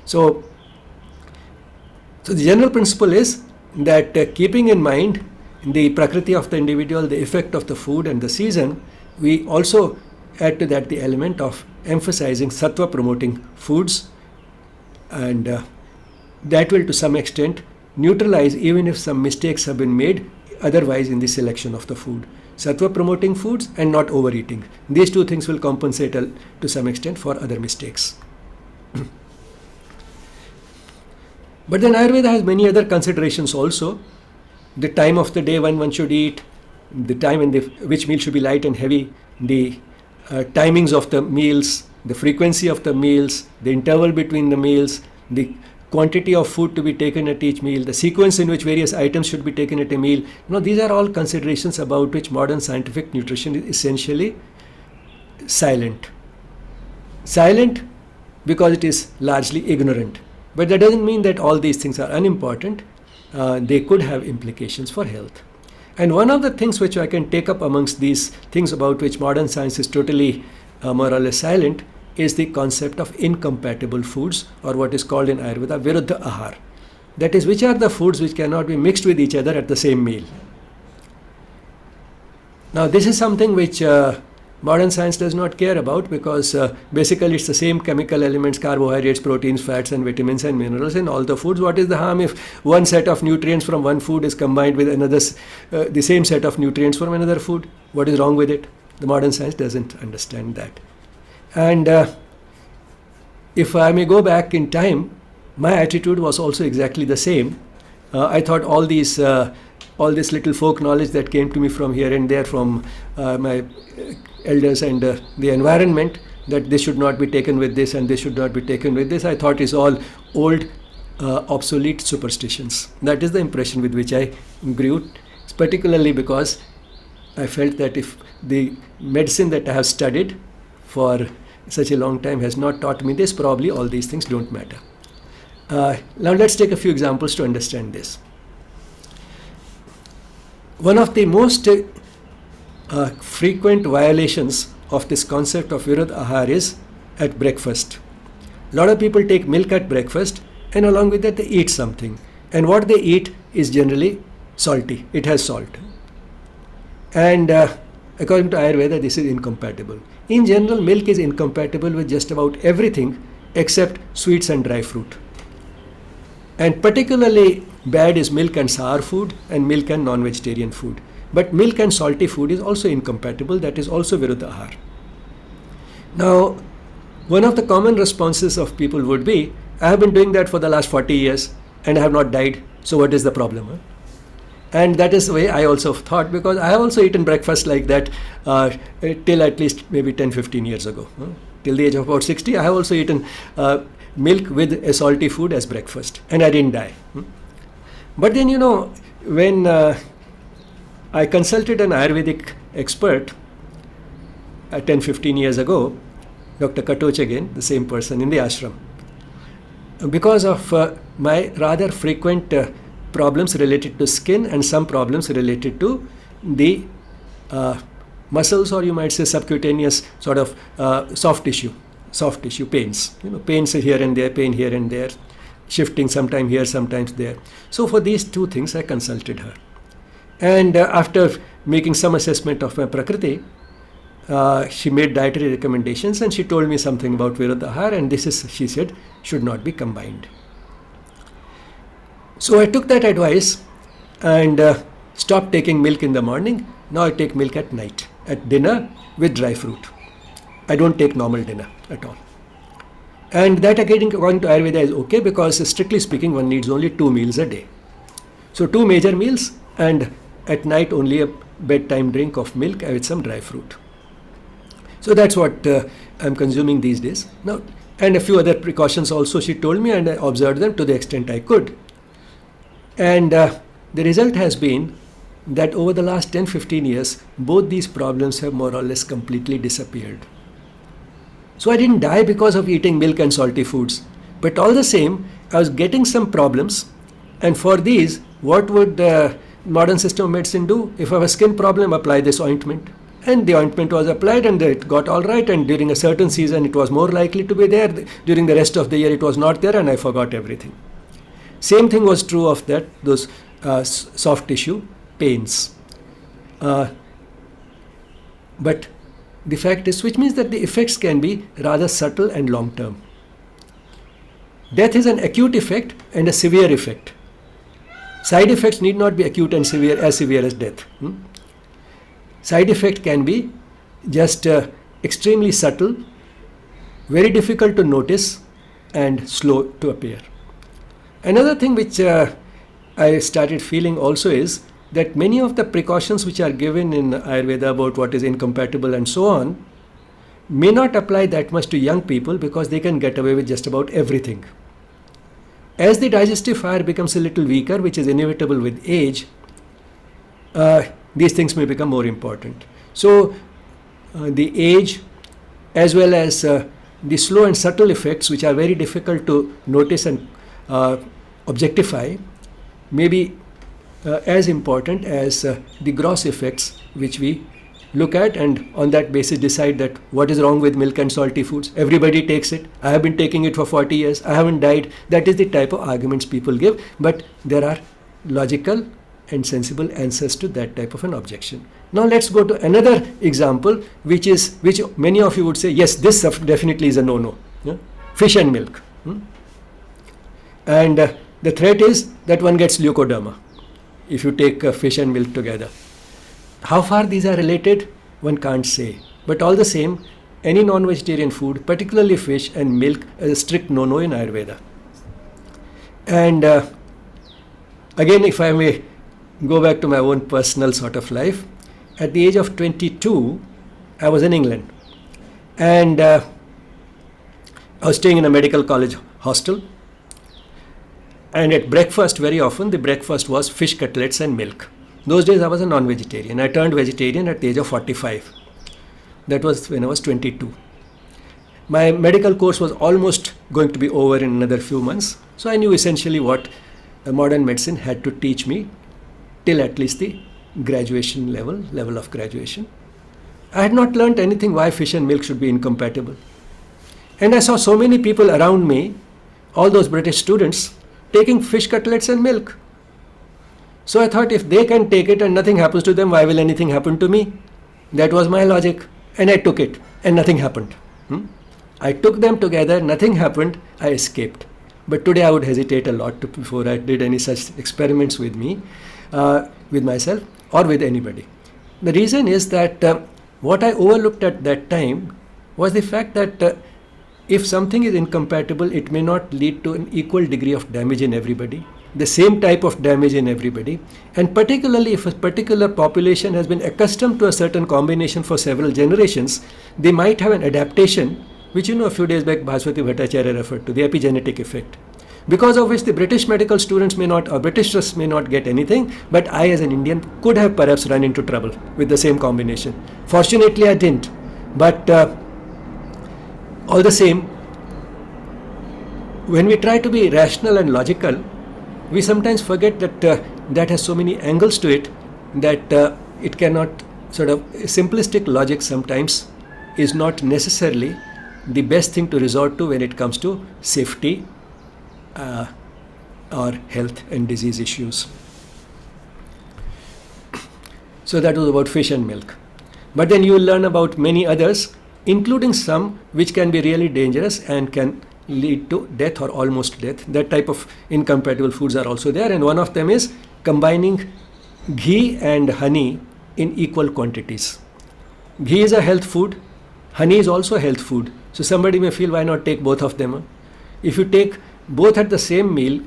So the general principle is that keeping in mind the prakriti of the individual, the effect of the food and the season, we also add to that the element of emphasizing sattva promoting foods, and that will to some extent neutralize even if some mistakes have been made otherwise in the selection of the food. Sattva promoting foods and not overeating. These two things will compensate to some extent for other mistakes. But then Ayurveda has many other considerations also. The time of the day when one should eat, the time in which meal should be light and heavy, the timings of the meals, the frequency of the meals, the interval between the meals, the quantity of food to be taken at each meal, the sequence in which various items should be taken at a meal. These are all considerations about which modern scientific nutrition is essentially silent. Silent because it is largely ignorant. But that doesn't mean that all these things are unimportant. They could have implications for health. And one of the things which I can take up amongst these things about which modern science is totally more or less silent is the concept of incompatible foods, or what is called in Ayurveda Viruddha Ahar. That is, which are the foods which cannot be mixed with each other at the same meal. Now this is something which modern science does not care about, because basically it's the same chemical elements, carbohydrates, proteins, fats and vitamins and minerals in all the foods. What is the harm if one set of nutrients from one food is combined with another, the same set of nutrients from another food? What is wrong with it? The modern science doesn't understand that. And if I may go back in time, my attitude was also exactly the same. I thought all this little folk knowledge that came to me from here and there from my elders and the environment, that this should not be taken with this and this should not be taken with this, I thought is all old, obsolete superstitions. That is the impression with which I grew, particularly because I felt that if the medicine that I have studied for such a long time has not taught me this, probably all these things don't matter. Now let's take a few examples to understand this. One of the most frequent violations of this concept of Viruddha Ahar is at breakfast. A lot of people take milk at breakfast, and along with that they eat something. And what they eat is generally salty. It has salt. And according to Ayurveda, this is incompatible. In general, milk is incompatible with just about everything except sweets and dry fruit. And particularly bad is milk and sour food and milk and non-vegetarian food. But milk and salty food is also incompatible. That is also Viruddha Ahar. Now, one of the common responses of people would be, I have been doing that for the last 40 years and I have not died. So what is the problem? Huh? And that is the way I also thought, because I have also eaten breakfast like that till at least maybe 10-15 years ago. Till the age of about 60, I have also eaten milk with a salty food as breakfast, and I didn't die. But then, when I consulted an Ayurvedic expert 10-15 years ago, Dr. Katoch again, the same person in the ashram, because of my rather frequent problems related to skin and some problems related to the muscles, or you might say subcutaneous sort of soft tissue pains. Pains here and there, pain here and there, shifting sometime here, sometimes there. So for these two things, I consulted her. And after making some assessment of my Prakriti, she made dietary recommendations, and she told me something about Viruddha Ahar, and this is, she said, should not be combined. So I took that advice and stopped taking milk in the morning. Now I take milk at night, at dinner with dry fruit. I don't take normal dinner at all. And that according to Ayurveda is okay, because strictly speaking one needs only 2 meals a day. So 2 major meals, and at night only a bedtime drink of milk with some dry fruit. So that's what I'm consuming these days. Now, and a few other precautions also she told me, and I observed them to the extent I could. And the result has been that over the last 10-15 years, both these problems have more or less completely disappeared. So I didn't die because of eating milk and salty foods. But all the same, I was getting some problems. And for these, what would the modern system of medicine do? If I have a skin problem, apply this ointment. And the ointment was applied and it got all right. And during a certain season, it was more likely to be there. During the rest of the year, it was not there, and I forgot everything. Same thing was true of those soft tissue pains. But the fact is, which means that the effects can be rather subtle and long term. Death is an acute effect and a severe effect. Side effects need not be acute and severe as death. Side effect can be just extremely subtle, very difficult to notice, and slow to appear. Another thing which I started feeling also is that many of the precautions which are given in Ayurveda about what is incompatible and so on may not apply that much to young people because they can get away with just about everything. As the digestive fire becomes a little weaker, which is inevitable with age, these things may become more important. So the age as well as the slow and subtle effects, which are very difficult to notice and objectify, may be as important as the gross effects which we look at, and on that basis decide that what is wrong with milk and salty foods. Everybody takes it. I have been taking it for 40 years. I haven't died. That is the type of arguments people give. But there are logical and sensible answers to that type of an objection. Now let's go to another example, which many of you would say, yes, this definitely is a no-no. Yeah? Fish and milk. And the threat is that one gets leukoderma if you take fish and milk together. How far these are related, one can't say. But all the same, any non-vegetarian food, particularly fish and milk, is a strict no-no in Ayurveda. And again, if I may go back to my own personal sort of life, at the age of 22, I was in England. And I was staying in a medical college hostel. And at breakfast, very often, the breakfast was fish cutlets and milk. Those days I was a non-vegetarian. I turned vegetarian at the age of 45. That was when I was 22. My medical course was almost going to be over in another few months. So I knew essentially what modern medicine had to teach me till at least the graduation level of graduation. I had not learnt anything why fish and milk should be incompatible. And I saw so many people around me, all those British students, taking fish cutlets and milk. So I thought, if they can take it and nothing happens to them, why will anything happen to me? That was my logic. And I took it and nothing happened. I took them together, nothing happened, I escaped. But today I would hesitate a lot before I did any such experiments with myself or with anybody. The reason is that what I overlooked at that time was the fact that if something is incompatible, it may not lead to an equal degree of damage in everybody, the same type of damage in everybody, and particularly if a particular population has been accustomed to a certain combination for several generations, they might have an adaptation, which a few days back Bhaswati Bhattacharya referred to, the epigenetic effect, because of which the British medical students may not, or Britishers may not get anything, but I as an Indian could have perhaps run into trouble with the same combination. Fortunately I didn't, but all the same, when we try to be rational and logical, we sometimes forget that that has so many angles to it that it cannot simplistic logic sometimes is not necessarily the best thing to resort to when it comes to safety or health and disease issues. So that was about fish and milk. But then you will learn about many others, including some which can be really dangerous and can lead to death or almost death. That type of incompatible foods are also there, and one of them is combining ghee and honey in equal quantities. Ghee is a health food, honey is also a health food. So somebody may feel, why not take both of them? If you take both at the same meal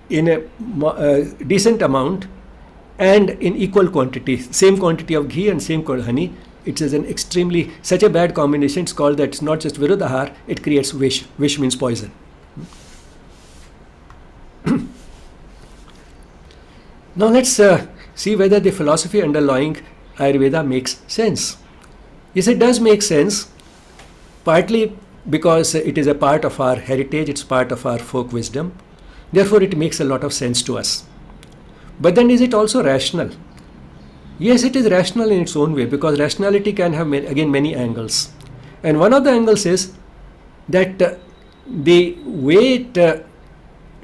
in a decent amount and in equal quantity, same quantity of ghee and same quantity of honey, it is such a bad combination. It's called that it's not just viruddhahar, it creates vish. Vish means poison. Now let's see whether the philosophy underlying Ayurveda makes sense. Yes, it does make sense, partly because it is a part of our heritage, it's part of our folk wisdom. Therefore, it makes a lot of sense to us. But then is it also rational? Yes, it is rational in its own way, because rationality can have many angles. And one of the angles is that the way it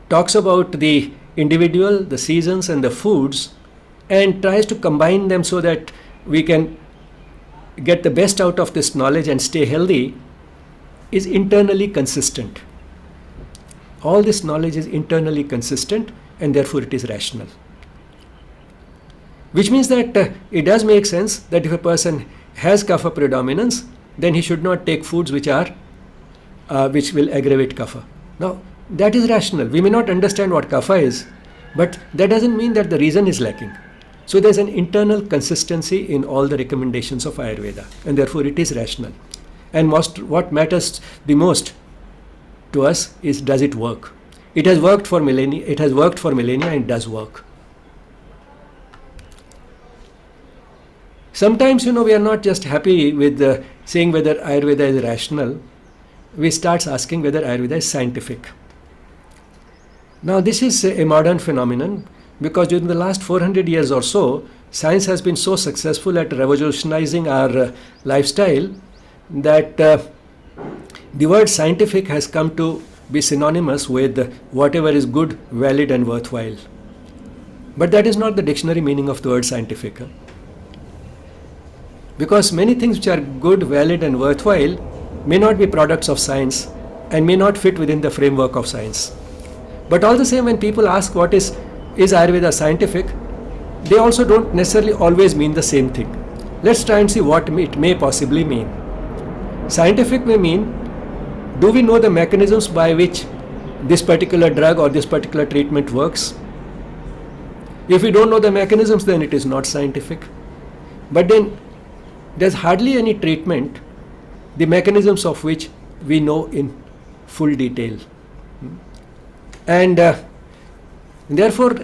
talks about the individual, the seasons and the foods, and tries to combine them so that we can get the best out of this knowledge and stay healthy, is internally consistent. All this knowledge is internally consistent, and therefore it is rational. Which means that it does make sense that if a person has kapha predominance, then he should not take foods which will aggravate kapha. Now, that is rational. We may not understand what kapha is, but that doesn't mean that the reason is lacking. So there's an internal consistency in all the recommendations of Ayurveda, and therefore it is rational. And what matters the most to us is, does it work? It has worked for millennia. It has worked for millennia and does work. Sometimes, we are not just happy with saying whether Ayurveda is rational. We start asking whether Ayurveda is scientific. Now, this is a modern phenomenon because during the last 400 years or so, science has been so successful at revolutionizing our lifestyle that the word scientific has come to be synonymous with whatever is good, valid and worthwhile. But that is not the dictionary meaning of the word scientific. Because many things which are good, valid and worthwhile may not be products of science and may not fit within the framework of science. But all the same, when people ask what is Ayurveda scientific, they also don't necessarily always mean the same thing. Let's try and see what it may possibly mean. Scientific may mean, do we know the mechanisms by which this particular drug or this particular treatment works? If we don't know the mechanisms, then it is not scientific. But then there's hardly any treatment, the mechanisms of which we know in full detail. And therefore,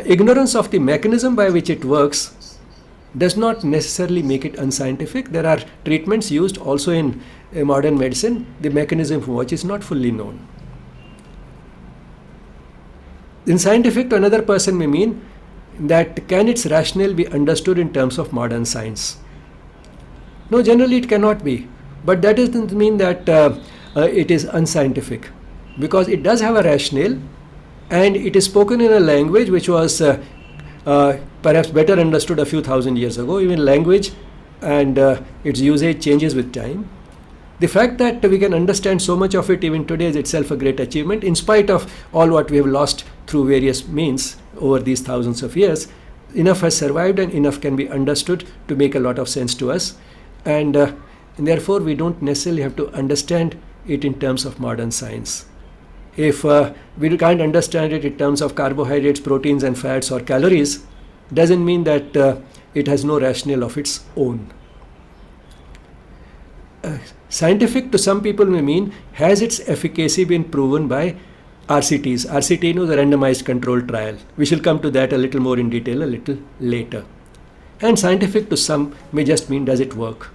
ignorance of the mechanism by which it works does not necessarily make it unscientific. There are treatments used also in modern medicine, the mechanism for which is not fully known. In scientific, to another person may mean that can its rationale be understood in terms of modern science? No, generally it cannot be. But that doesn't mean that it is unscientific, because it does have a rationale and it is spoken in a language which was perhaps better understood a few thousand years ago. Even language and its usage changes with time. The fact that we can understand so much of it even today is itself a great achievement, in spite of all what we have lost through various means over these thousands of years. Enough has survived and enough can be understood to make a lot of sense to us. And therefore, we don't necessarily have to understand it in terms of modern science. If we can't understand it in terms of carbohydrates, proteins and fats or calories, doesn't mean that it has no rationale of its own. Scientific to some people may mean, has its efficacy been proven by RCTs? RCT is a randomized controlled trial. We shall come to that a little more in detail a little later. And scientific to some may just mean, does it work?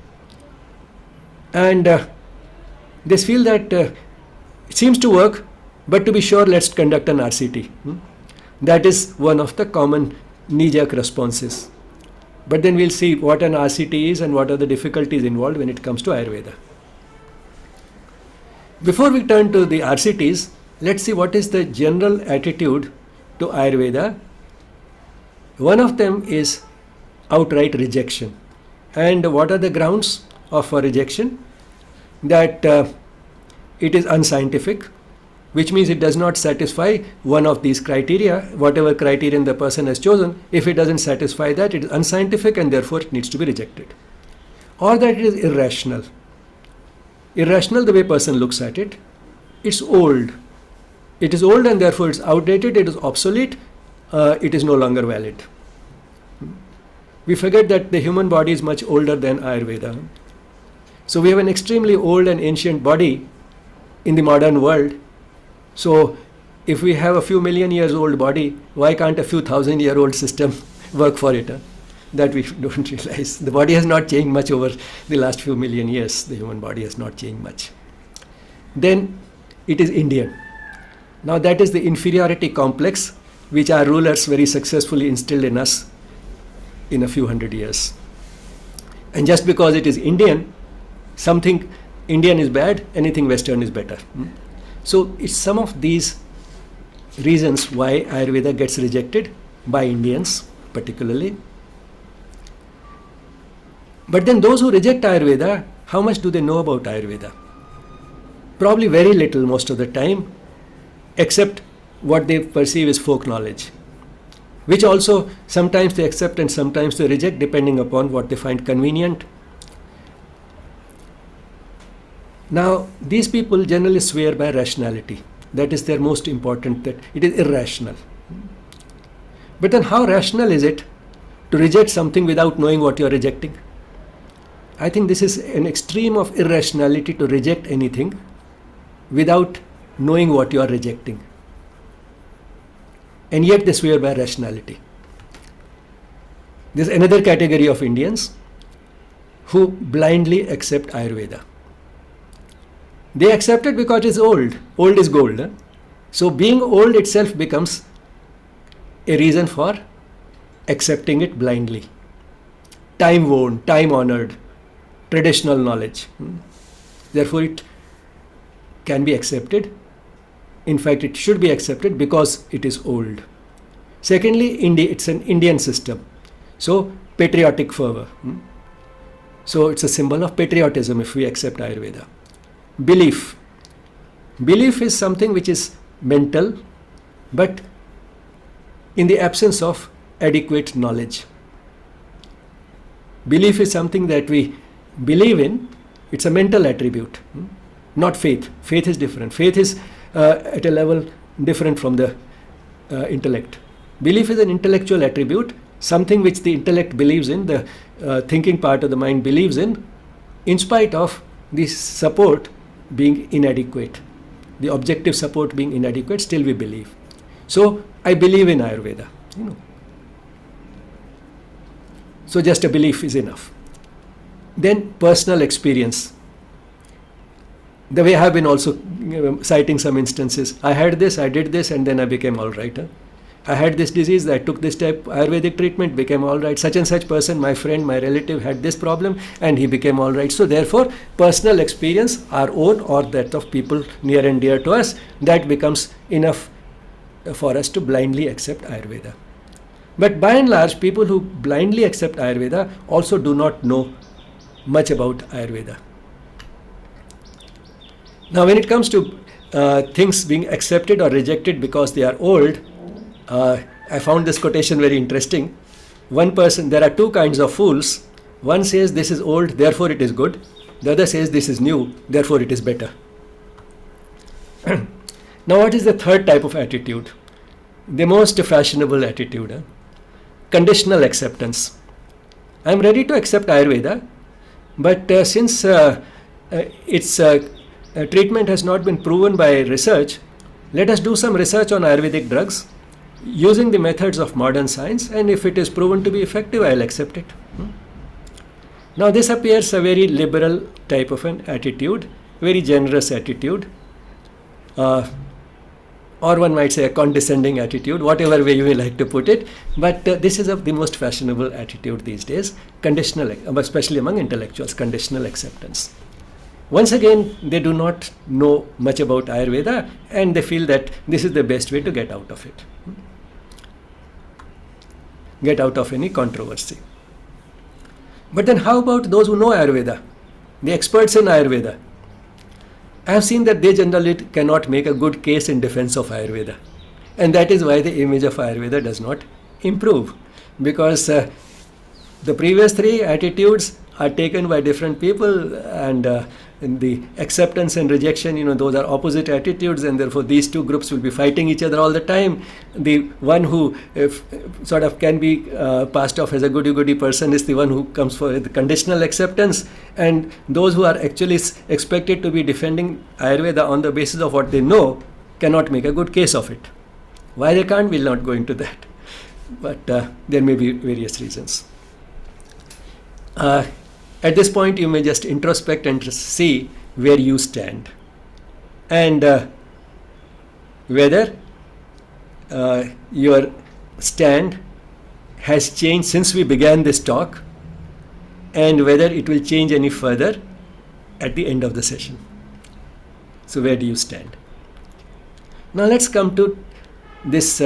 And they feel that it seems to work, but to be sure, let's conduct an RCT. That is one of the common knee-jerk responses. But then we'll see what an RCT is and what are the difficulties involved when it comes to Ayurveda. Before we turn to the RCTs, let's see what is the general attitude to Ayurveda. One of them is outright rejection. And what are the grounds of rejection? That it is unscientific, which means it does not satisfy one of these criteria, whatever criterion the person has chosen. If it doesn't satisfy that, it is unscientific and therefore it needs to be rejected. Or that it is irrational. Irrational, the way person looks at it, it's old. It is old and therefore it's outdated, it is obsolete, it is no longer valid. We forget that the human body is much older than Ayurveda. So we have an extremely old and ancient body in the modern world. So if we have a few million years old body, why can't a few thousand-year-old system work for it? That we don't realize. The body has not changed much over the last few million years. The human body has not changed much. Then it is Indian. Now that is the inferiority complex which our rulers very successfully instilled in us in a few hundred years. And just because it is Indian, something Indian is bad, anything Western is better. So it's some of these reasons why Ayurveda gets rejected by Indians particularly. But then those who reject Ayurveda, how much do they know about Ayurveda? Probably very little most of the time, except what they perceive as folk knowledge, which also sometimes they accept and sometimes they reject depending upon what they find convenient. Now, these people generally swear by rationality. That is their most important, that it is irrational. But then how rational is it to reject something without knowing what you are rejecting? I think this is an extreme of irrationality, to reject anything without knowing what you are rejecting. And yet they swear by rationality. There's another category of Indians who blindly accept Ayurveda. They accept it because it's old. Old is gold. So being old itself becomes a reason for accepting it blindly. Time worn, time honored, traditional knowledge. Therefore it can be accepted. In fact, it should be accepted because it is old. Secondly, it's an Indian system. So patriotic fervor. So it's a symbol of patriotism if we accept Ayurveda. Belief. Belief is something which is mental, but in the absence of adequate knowledge. Belief is something that we believe in. It's a mental attribute, not faith. Faith is different. Faith is at a level different from the intellect. Belief is an intellectual attribute, something which the intellect believes in, the thinking part of the mind believes in spite of the support being inadequate. The objective support being inadequate, still we believe. So I believe in Ayurveda. So just a belief is enough. Then personal experience. The way I have been also citing some instances. I had this, I did this, and then I became all right. I had this disease, I took this type Ayurvedic treatment, became all right. Such and such person, my friend, my relative had this problem and he became all right. So therefore, personal experience, our own or that of people near and dear to us, that becomes enough for us to blindly accept Ayurveda. But by and large, people who blindly accept Ayurveda also do not know much about Ayurveda. Now when it comes to things being accepted or rejected because they are old, I found this quotation very interesting. One person, there are two kinds of fools. One says this is old, therefore it is good. The other says this is new, therefore it is better. Now what is the third type of attitude? The most fashionable attitude. Conditional acceptance. I am ready to accept Ayurveda, but since its treatment has not been proven by research, let us do some research on Ayurvedic drugs using the methods of modern science, and if it is proven to be effective, I will accept it. Now this appears a very liberal type of an attitude, very generous attitude, or one might say a condescending attitude, whatever way you may like to put it, but this is the most fashionable attitude these days, conditional, especially among intellectuals, conditional acceptance. Once again, they do not know much about Ayurveda and they feel that this is the best way to get out of it. Get out of any controversy. But then how about those who know Ayurveda? The experts in Ayurveda. I have seen that they generally cannot make a good case in defense of Ayurveda. And that is why the image of Ayurveda does not improve. Because the previous three attitudes are taken by different people, and the acceptance and rejection, those are opposite attitudes, and therefore these two groups will be fighting each other all the time. The one who sort of can be passed off as a goody-goody person is the one who comes for the conditional acceptance, and those who are actually expected to be defending Ayurveda on the basis of what they know cannot make a good case of it. Why they can't, we'll not go into that. But there may be various reasons. At this point, you may just introspect and see where you stand and whether your stand has changed since we began this talk and whether it will change any further at the end of the session. So where do you stand? Now let's come to this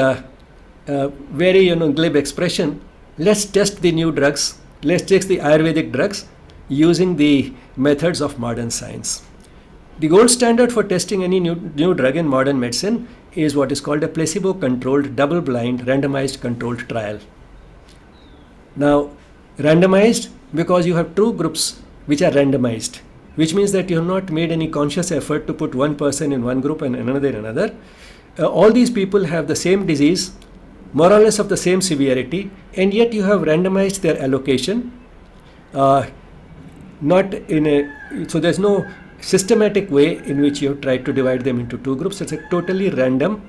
very glib expression. Let's test the new drugs. Let's test the Ayurvedic drugs using the methods of modern science. The gold standard for testing any new drug in modern medicine is what is called a placebo-controlled, double-blind, randomized controlled trial. Now, randomized because you have two groups which are randomized. which means that you have not made any conscious effort to put one person in one group and another in another. All these people have the same disease, more or less of the same severity, and yet you have randomized their allocation. So there's no systematic way in which you have tried to divide them into two groups. It's a totally random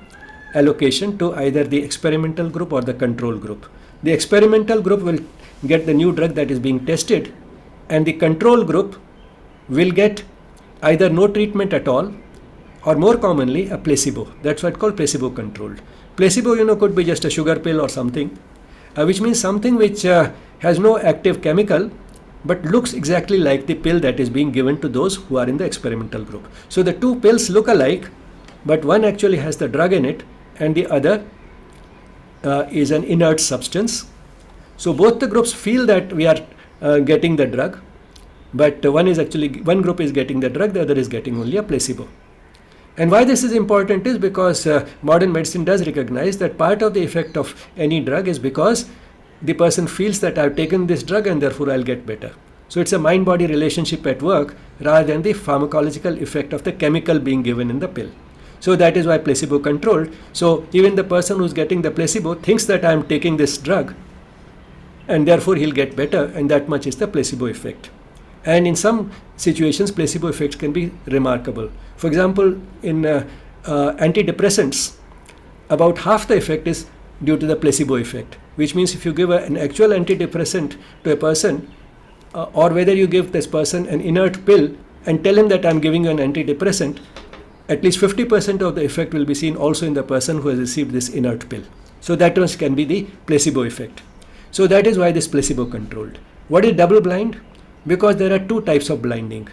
allocation to either the experimental group or the control group. The experimental group will get the new drug that is being tested, and the control group will get either no treatment at all, or more commonly a placebo. That's what's called placebo controlled. Placebo, could be just a sugar pill or something, which means something which has no active chemical but looks exactly like the pill that is being given to those who are in the experimental group. So the two pills look alike, but one actually has the drug in it and the other is an inert substance. So both the groups feel that we are getting the drug, but one group is getting the drug, the other is getting only a placebo. And why this is important is because modern medicine does recognize that part of the effect of any drug is because the person feels that I've taken this drug and therefore I'll get better. So it's a mind-body relationship at work rather than the pharmacological effect of the chemical being given in the pill. So that is why placebo controlled. So even the person who's getting the placebo thinks that I'm taking this drug and therefore he'll get better, and that much is the placebo effect. And in some situations, placebo effects can be remarkable. For example, in antidepressants, about half the effect is due to the placebo effect, which means if you give an actual antidepressant to a person, or whether you give this person an inert pill and tell him that I'm giving you an antidepressant, at least 50% of the effect will be seen also in the person who has received this inert pill. So that much can be the placebo effect. So that is why this placebo controlled. What is double blind? Because there are two types of blinding.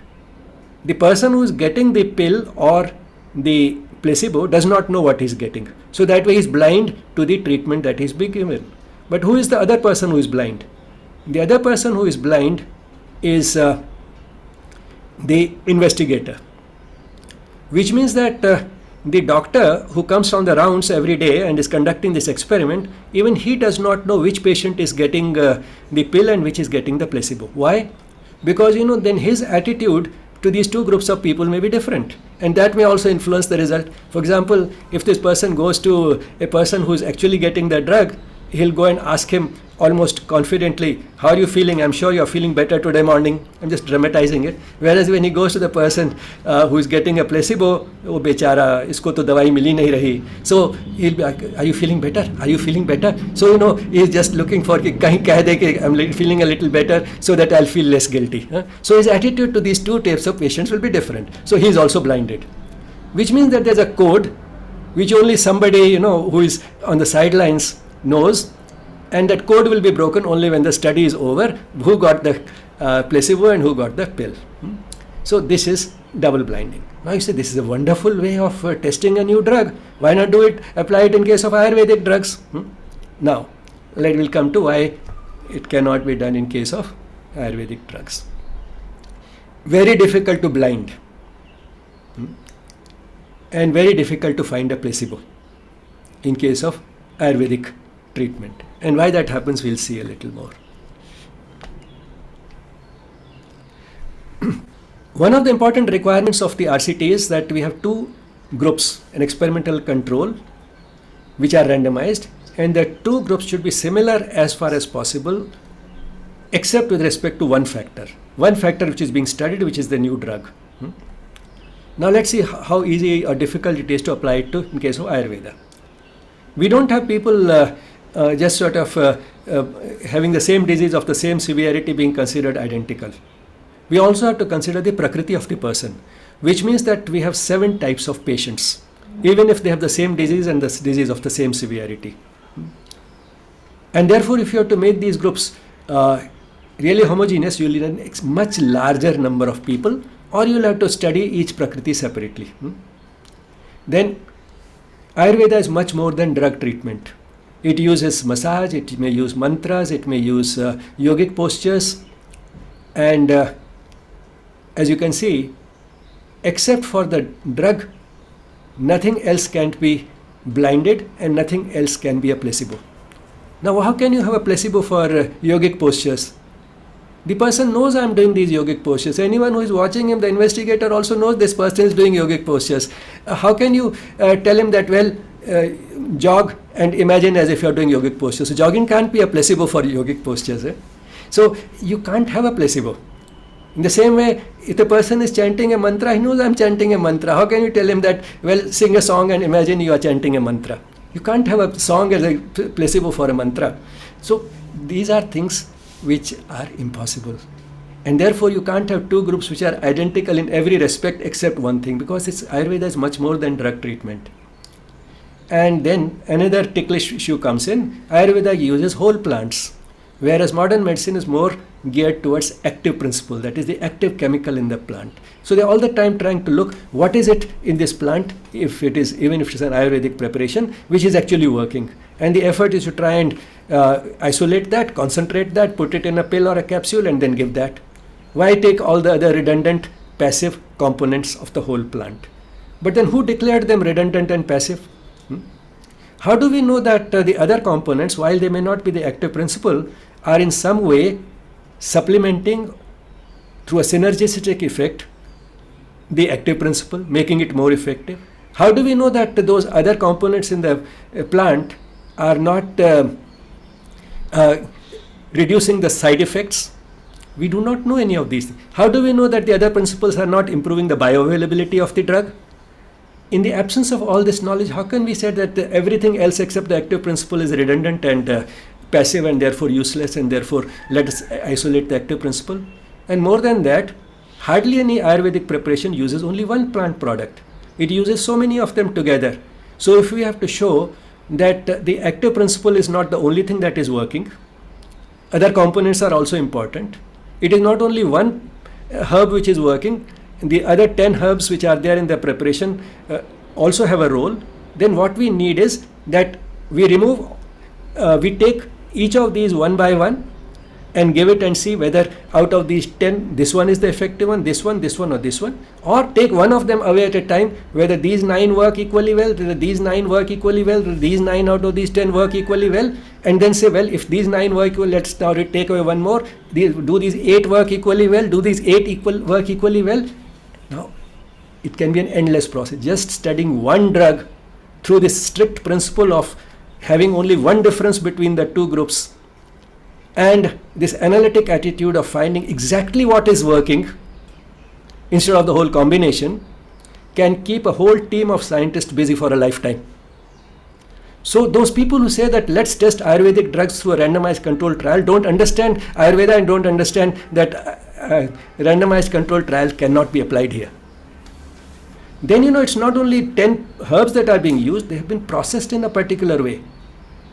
The person who is getting the pill or the placebo does not know what he is getting. So that way he is blind to the treatment that is being given. But who is the other person who is blind? The other person who is blind is the investigator. Which means that the doctor who comes on the rounds every day and is conducting this experiment, even he does not know which patient is getting the pill and which is getting the placebo. Why? Because then his attitude to these two groups of people may be different, and that may also influence the result. For example, if this person goes to a person who is actually getting the drug, he'll go and ask him almost confidently, how are you feeling? I'm sure you're feeling better today morning. I'm just dramatizing it. Whereas when he goes to the person who is getting a placebo, oh bechara, isko to dawai mili nahi rahi. So he'll be like, are you feeling better? Are you feeling better? So he's just looking for kahin keh de ki I'm feeling a little better so that I'll feel less guilty. So his attitude to these two types of patients will be different. So he's also blinded. Which means that there's a code which only somebody who is on the sidelines knows, and that code will be broken only when the study is over, who got the placebo and who got the pill. So this is double blinding. Now you say this is a wonderful way of testing a new drug. Why not apply it in case of Ayurvedic drugs? Now we'll come to why it cannot be done in case of Ayurvedic drugs. Very difficult to blind and very difficult to find a placebo in case of Ayurvedic treatment. And why that happens, we'll see a little more. One of the important requirements of the RCT is that we have two groups, an experimental control, which are randomized, and the two groups should be similar as far as possible, except with respect to one factor which is being studied, which is the new drug. Now let's see how easy or difficult it is to apply it in case of Ayurveda. We don't have people just sort of having the same disease of the same severity being considered identical. We also have to consider the Prakriti of the person, which means that we have 7 types of patients, even if they have the same disease and the disease of the same severity. And therefore, if you have to make these groups really homogeneous, you will need a much larger number of people, or you will have to study each Prakriti separately. Then Ayurveda is much more than drug treatment. It uses massage, it may use mantras, it may use yogic postures, and as you can see, except for the drug, nothing else can be blinded and nothing else can be a placebo. Now, how can you have a placebo for yogic postures? The person knows I'm doing these yogic postures. Anyone who is watching him, the investigator also knows this person is doing yogic postures. How can you tell him that, well, jog and imagine as if you're doing yogic postures? So jogging can't be a placebo for yogic postures. So you can't have a placebo. In the same way, if the person is chanting a mantra, he knows I'm chanting a mantra. How can you tell him that, well, sing a song and imagine you are chanting a mantra? You can't have a song as a placebo for a mantra. So these are things which are impossible. And therefore you can't have two groups which are identical in every respect except one thing, because Ayurveda is much more than drug treatment. And then another ticklish issue comes in. Ayurveda uses whole plants, whereas modern medicine is more geared towards active principle, that is the active chemical in the plant. So they're all the time trying to look what is it in this plant, even if it's an Ayurvedic preparation, which is actually working. And the effort is to try and isolate that, concentrate that, put it in a pill or a capsule and then give that. Why take all the other redundant passive components of the whole plant? But then who declared them redundant and passive? How do we know that the other components, while they may not be the active principle, are in some way supplementing through a synergistic effect the active principle, making it more effective? How do we know that those other components in the plant are not reducing the side effects? We do not know any of these things. How do we know that the other principles are not improving the bioavailability of the drug? In the absence of all this knowledge, how can we say that everything else except the active principle is redundant and passive and therefore useless, and therefore let us isolate the active principle? And more than that, hardly any Ayurvedic preparation uses only one plant product. It uses so many of them together. So if we have to show that the active principle is not the only thing that is working, other components are also important. It is not only one herb which is working, the other 10 herbs which are there in the preparation also have a role. Then what we need is that we take each of these one by one and give it and see whether out of these 10, this one is the effective one, this one, or this one. Or take one of them away at a time, whether these 9 work equally well, whether these 9 work equally well, whether these 9 out of these 10 work equally well, and then say, well, if these 9 work equally, let's now take away one more. Do these 8 work equally well? Do these 8 work equally well? Now, it can be an endless process. Just studying one drug through this strict principle of having only one difference between the two groups, and this analytic attitude of finding exactly what is working instead of the whole combination, can keep a whole team of scientists busy for a lifetime. So those people who say that let's test Ayurvedic drugs through a randomized controlled trial don't understand Ayurveda and don't understand that randomized controlled trials cannot be applied here. Then it's not only 10 herbs that are being used, they have been processed in a particular way.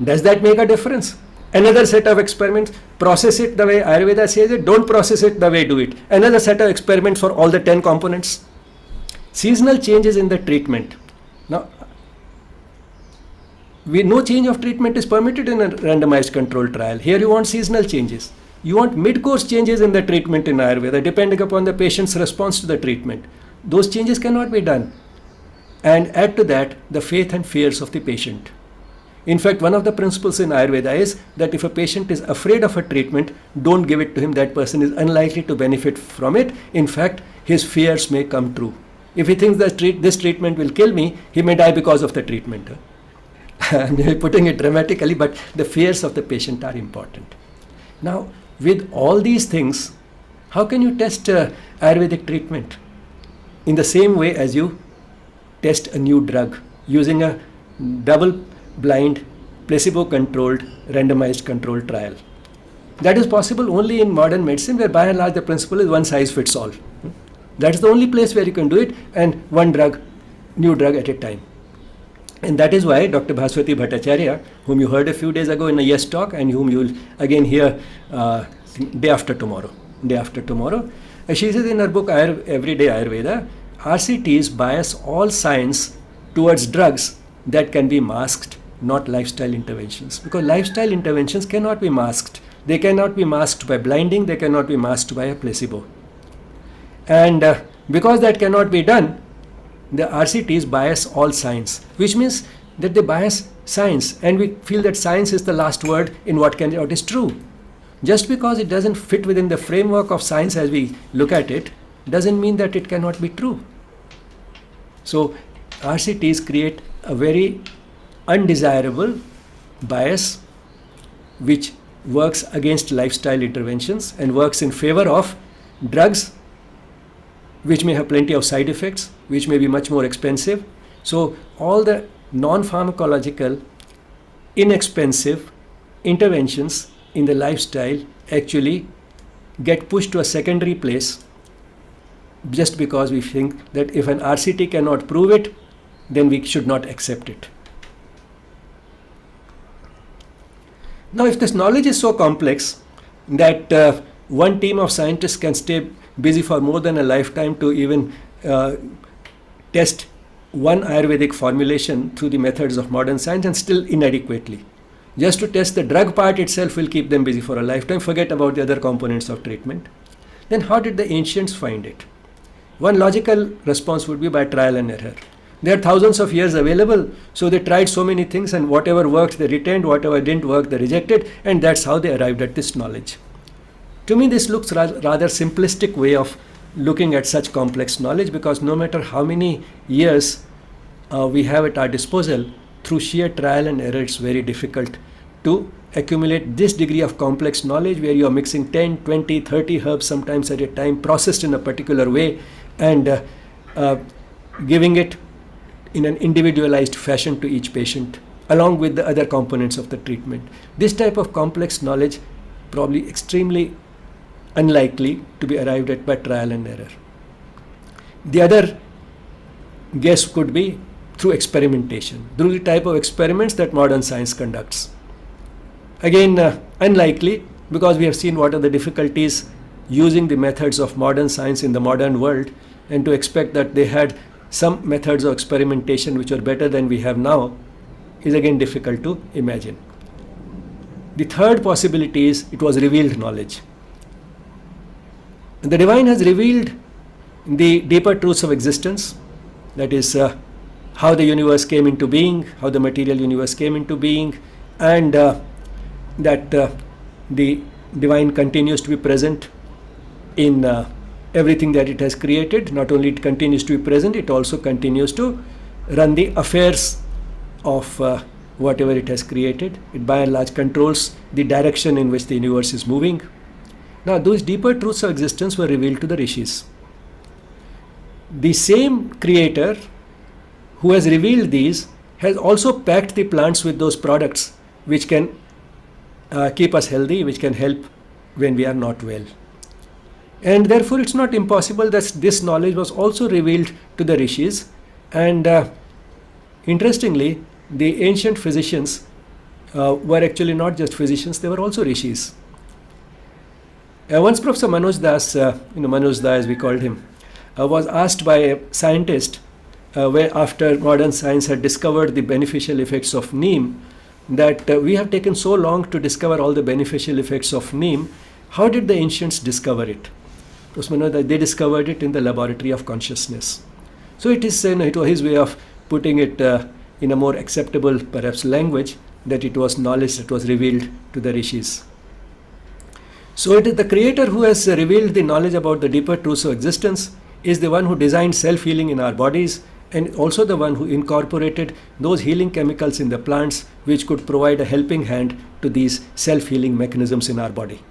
Does that make a difference? Another set of experiments, process it the way Ayurveda says it, don't process it the way do it. Another set of experiments for all the 10 components. Seasonal changes in the treatment. Now, no change of treatment is permitted in a randomized controlled trial. Here you want seasonal changes. You want mid-course changes in the treatment in Ayurveda, depending upon the patient's response to the treatment. Those changes cannot be done. And add to that the faith and fears of the patient. In fact, one of the principles in Ayurveda is that if a patient is afraid of a treatment, don't give it to him. That person is unlikely to benefit from it. In fact, his fears may come true. If he thinks that this treatment will kill me, he may die because of the treatment. I'm putting it dramatically, but the fears of the patient are important. Now, with all these things, how can you test Ayurvedic treatment? In the same way as you test a new drug using a double-blind, placebo-controlled, randomized controlled trial. That is possible only in modern medicine, where by and large the principle is one size fits all. That's the only place where you can do it, and one drug, new drug at a time. And that is why Dr. Bhaswati Bhattacharya, whom you heard a few days ago in a Yes talk, and whom you will again hear day after tomorrow, she says in her book Everyday Ayurveda, RCTs bias all science towards drugs that can be masked, not lifestyle interventions. Because lifestyle interventions cannot be masked. They cannot be masked by blinding, they cannot be masked by a placebo. And because that cannot be done, the RCTs bias all science, which means that they bias science, and we feel that science is the last word in what is true. Just because it doesn't fit within the framework of science as we look at it, doesn't mean that it cannot be true. So RCTs create a very undesirable bias which works against lifestyle interventions and works in favor of drugs which may have plenty of side effects, which may be much more expensive. So all the non-pharmacological, inexpensive interventions in the lifestyle actually get pushed to a secondary place just because we think that if an RCT cannot prove it, then we should not accept it. Now, if this knowledge is so complex that one team of scientists can stay busy for more than a lifetime to even test one Ayurvedic formulation through the methods of modern science and still inadequately. Just to test the drug part itself will keep them busy for a lifetime, forget about the other components of treatment. Then how did the ancients find it? One logical response would be by trial and error. There are thousands of years available, so they tried so many things, and whatever worked they retained, whatever didn't work they rejected, and that's how they arrived at this knowledge. To me, this looks rather simplistic way of looking at such complex knowledge, because no matter how many years we have at our disposal, through sheer trial and error, it's very difficult to accumulate this degree of complex knowledge where you are mixing 10, 20, 30 herbs sometimes at a time, processed in a particular way, and giving it in an individualized fashion to each patient, along with the other components of the treatment. This type of complex knowledge probably extremely unlikely to be arrived at by trial and error. The other guess could be through experimentation, through the type of experiments that modern science conducts. Again, unlikely, because we have seen what are the difficulties using the methods of modern science in the modern world, and to expect that they had some methods of experimentation which are better than we have now is again difficult to imagine. The third possibility is it was revealed knowledge. The divine has revealed the deeper truths of existence, that is how the universe came into being, how the material universe came into being, and that the divine continues to be present in everything that it has created. Not only it continues to be present, it also continues to run the affairs of whatever it has created. It by and large controls the direction in which the universe is moving. Now, those deeper truths of existence were revealed to the rishis. The same creator who has revealed these has also packed the plants with those products which can keep us healthy, which can help when we are not well. And therefore, it's not impossible that this knowledge was also revealed to the rishis. And interestingly, the ancient physicians were actually not just physicians, they were also rishis. Once Professor Manoj Das, Manoj Da as we called him, was asked by a scientist where after modern science had discovered the beneficial effects of neem, that we have taken so long to discover all the beneficial effects of neem, how did the ancients discover it? Professor Manoj Da, they discovered it in the laboratory of consciousness. So it is it was his way of putting it in a more acceptable perhaps language, that it was knowledge that was revealed to the rishis. So it is the creator who has revealed the knowledge about the deeper truths of existence, is the one who designed self-healing in our bodies, and also the one who incorporated those healing chemicals in the plants which could provide a helping hand to these self-healing mechanisms in our body.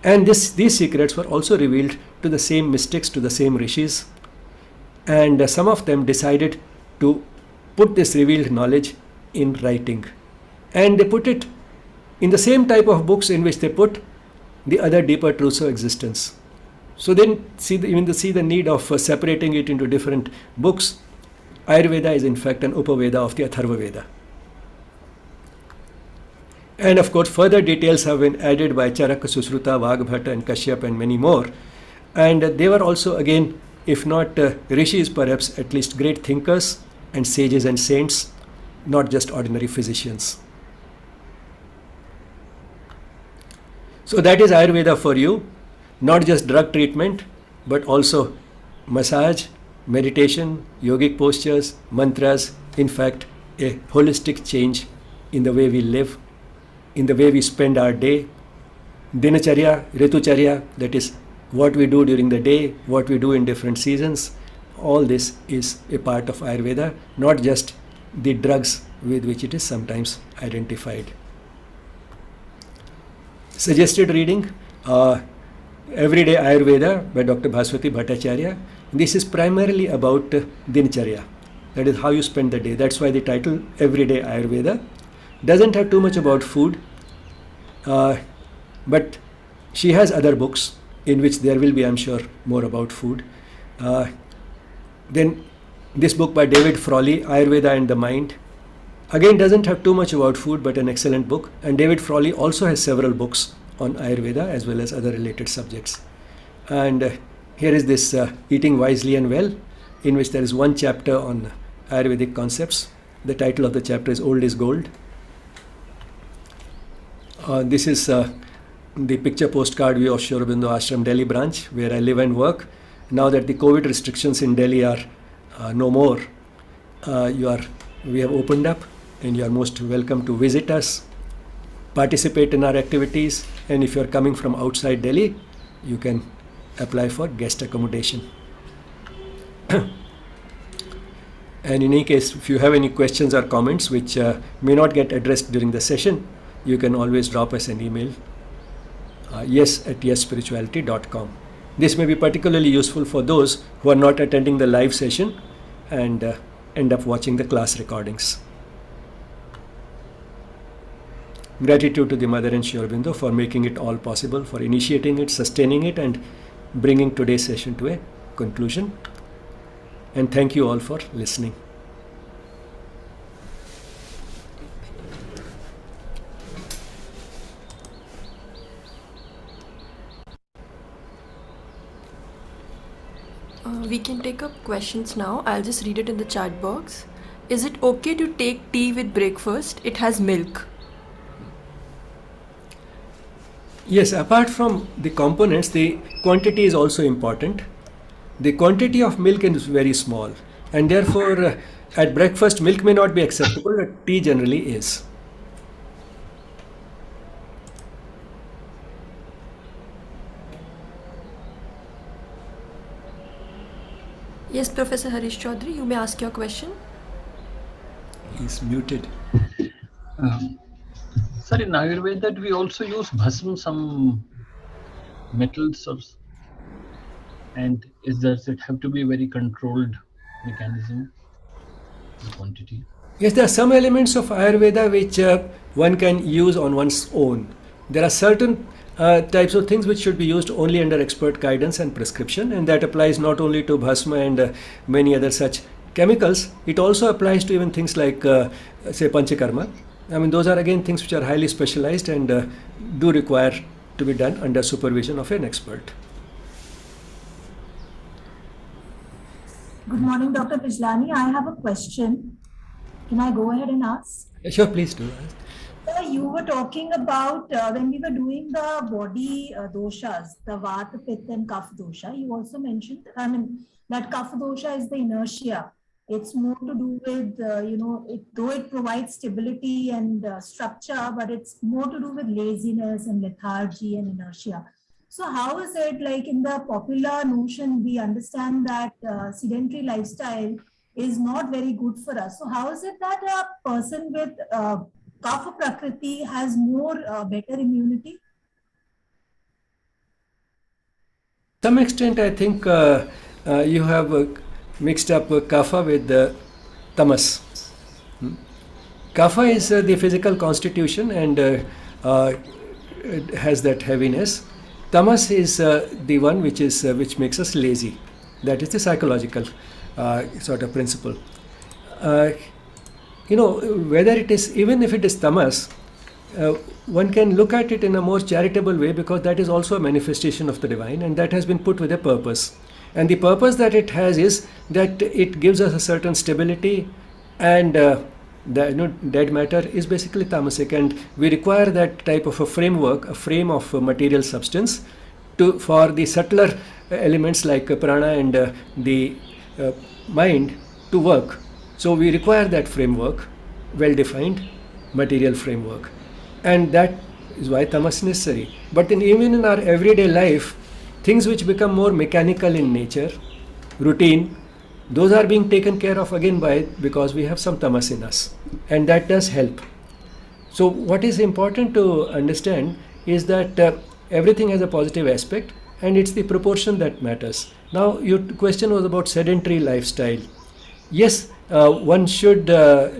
And these secrets were also revealed to the same mystics, to the same rishis, and some of them decided to put this revealed knowledge in writing. And they put it in the same type of books in which they put the other deeper truths of existence. So then see the need of separating it into different books. Ayurveda is in fact an Upaveda of the Atharva Veda. And of course further details have been added by Charaka, Susruta, Vagbhata and Kashyap and many more. And they were also again, if not rishis, perhaps at least great thinkers and sages and saints, not just ordinary physicians. So that is Ayurveda for you. Not just drug treatment, but also massage, meditation, yogic postures, mantras, in fact, a holistic change in the way we live, in the way we spend our day, Dinacharya, Ritucharya, that is what we do during the day, what we do in different seasons. All this is a part of Ayurveda, not just the drugs with which it is sometimes identified. Suggested reading, Everyday Ayurveda by Dr. Bhaswati Bhattacharya. This is primarily about Dinacharya, that is how you spend the day. That's why the title Everyday Ayurveda. Doesn't have too much about food, but she has other books in which there will be, I'm sure, more about food. Then this book by David Frawley, Ayurveda and the Mind. Again, doesn't have too much about food, but an excellent book. And David Frawley also has several books on Ayurveda as well as other related subjects. And here is this Eating Wisely and Well, in which there is one chapter on Ayurvedic concepts. The title of the chapter is Old is Gold. This is the picture postcard view of Sri Aurobindo Ashram Delhi branch, where I live and work. Now that the COVID restrictions in Delhi are no more, we have opened up, and you are most welcome to visit us, participate in our activities, and if you are coming from outside Delhi, you can apply for guest accommodation. And in any case, if you have any questions or comments which may not get addressed during the session, you can always drop us an email, yes@yesspirituality.com. This may be particularly useful for those who are not attending the live session and end up watching the class recordings. Gratitude to the Mother and Sri Aurobindo for making it all possible, for initiating it, sustaining it, and bringing today's session to a conclusion. And thank you all for listening. We can take up questions now. I'll just read it in the chat box. Is it okay to take tea with breakfast? It has milk. Yes, apart from the components, the quantity is also important. The quantity of milk is very small, and therefore at breakfast milk may not be acceptable, but tea generally is. Yes, Professor Harish Chaudhary, you may ask your question. He's muted. Sir, in Ayurveda, we also use bhasm, some metals, and does it have to be a very controlled mechanism, the quantity? Yes, there are some elements of Ayurveda which one can use on one's own. There are certain types of things which should be used only under expert guidance and prescription, and that applies not only to bhasma and many other such chemicals. It also applies to even things like, say, panchakarma. I mean, those are again things which are highly specialized and do require to be done under supervision of an expert. Good morning, Dr. Bijlani. I have a question. Can I go ahead and ask? Sure, please do. You were talking about when we were doing the body doshas, the Vata, Pitta, and Kapha dosha. You also mentioned, that Kapha dosha is the inertia. It's more to do with, though it provides stability and structure, but it's more to do with laziness and lethargy and inertia. So how is it, like in the popular notion, we understand that sedentary lifestyle is not very good for us. So how is it that a person with Kapha Prakriti has more better immunity? To some extent, I think you have mixed up Kapha with Tamas. Kapha is the physical constitution and it has that heaviness. Tamas is the one which makes us lazy. That is the psychological sort of principle. Whether it is, even if it is tamas, one can look at it in a more charitable way, because that is also a manifestation of the divine, and that has been put with a purpose. And the purpose that it has is that it gives us a certain stability, and dead matter is basically tamasic, and we require that type of a framework, a frame of material substance, for the subtler elements like prana and the mind to work. So we require that framework, well-defined material framework, and that is why tamas is necessary. But then even in our everyday life, things which become more mechanical in nature, routine, those are being taken care of again because we have some tamas in us, and that does help. So what is important to understand is that everything has a positive aspect, and it's the proportion that matters. Now your question was about sedentary lifestyle. Yes, one should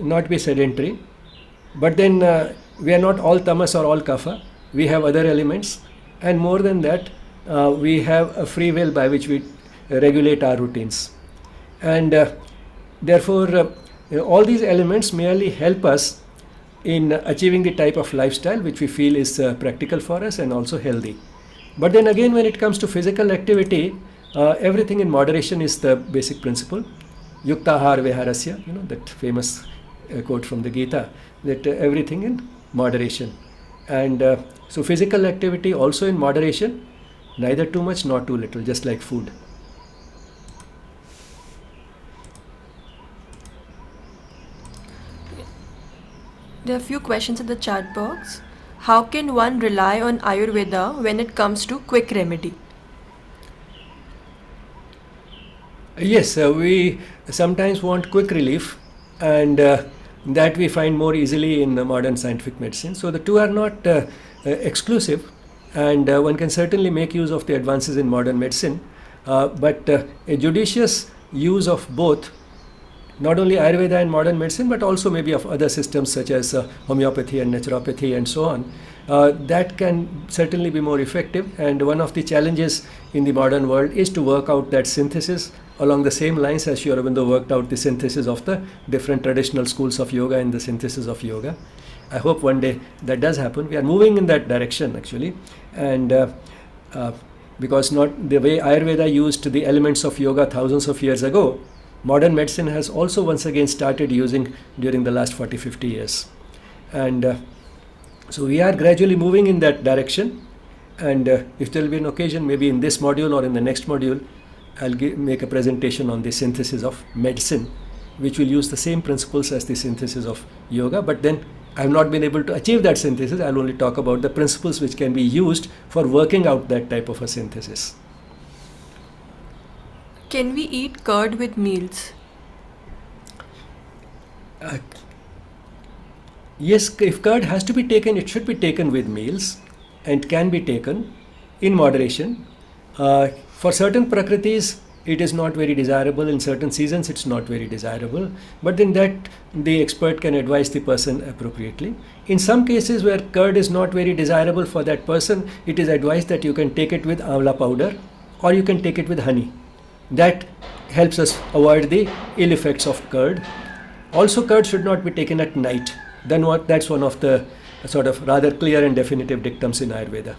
not be sedentary, but then we are not all tamas or all kapha. We have other elements, and more than that, we have a free will by which we regulate our routines. And therefore, all these elements merely help us in achieving the type of lifestyle which we feel is practical for us and also healthy. But then again, when it comes to physical activity, everything in moderation is the basic principle. Yuktahar viharasya, that famous quote from the Gita, that everything in moderation. And so physical activity also in moderation, neither too much nor too little, just like food. There are a few questions in the chat box. How can one rely on Ayurveda when it comes to quick remedy? Yes, we sometimes want quick relief, and that we find more easily in modern scientific medicine. So the two are not exclusive, and one can certainly make use of the advances in modern medicine, but a judicious use of both, not only Ayurveda and modern medicine, but also maybe of other systems such as homeopathy and naturopathy and so on, that can certainly be more effective. And one of the challenges in the modern world is to work out that synthesis along the same lines as Sri Aurobindo worked out the synthesis of the different traditional schools of yoga and the synthesis of yoga. I hope one day that does happen. We are moving in that direction actually, and because not the way Ayurveda used the elements of yoga thousands of years ago, modern medicine has also once again started using during the last 40-50 years. And so we are gradually moving in that direction, and if there will be an occasion, maybe in this module or in the next module, I'll make a presentation on the synthesis of medicine, which will use the same principles as the synthesis of yoga, but then I have not been able to achieve that synthesis. I'll only talk about the principles which can be used for working out that type of a synthesis. Can we eat curd with meals? Yes, if curd has to be taken, it should be taken with meals and can be taken in moderation. For certain prakritis, it is not very desirable. In certain seasons, it's not very desirable. But in that, the expert can advise the person appropriately. In some cases where curd is not very desirable for that person, it is advised that you can take it with amla powder or you can take it with honey. That helps us avoid the ill effects of curd. Also, curd should not be taken at night. That's one of the sort of rather clear and definitive dictums in Ayurveda.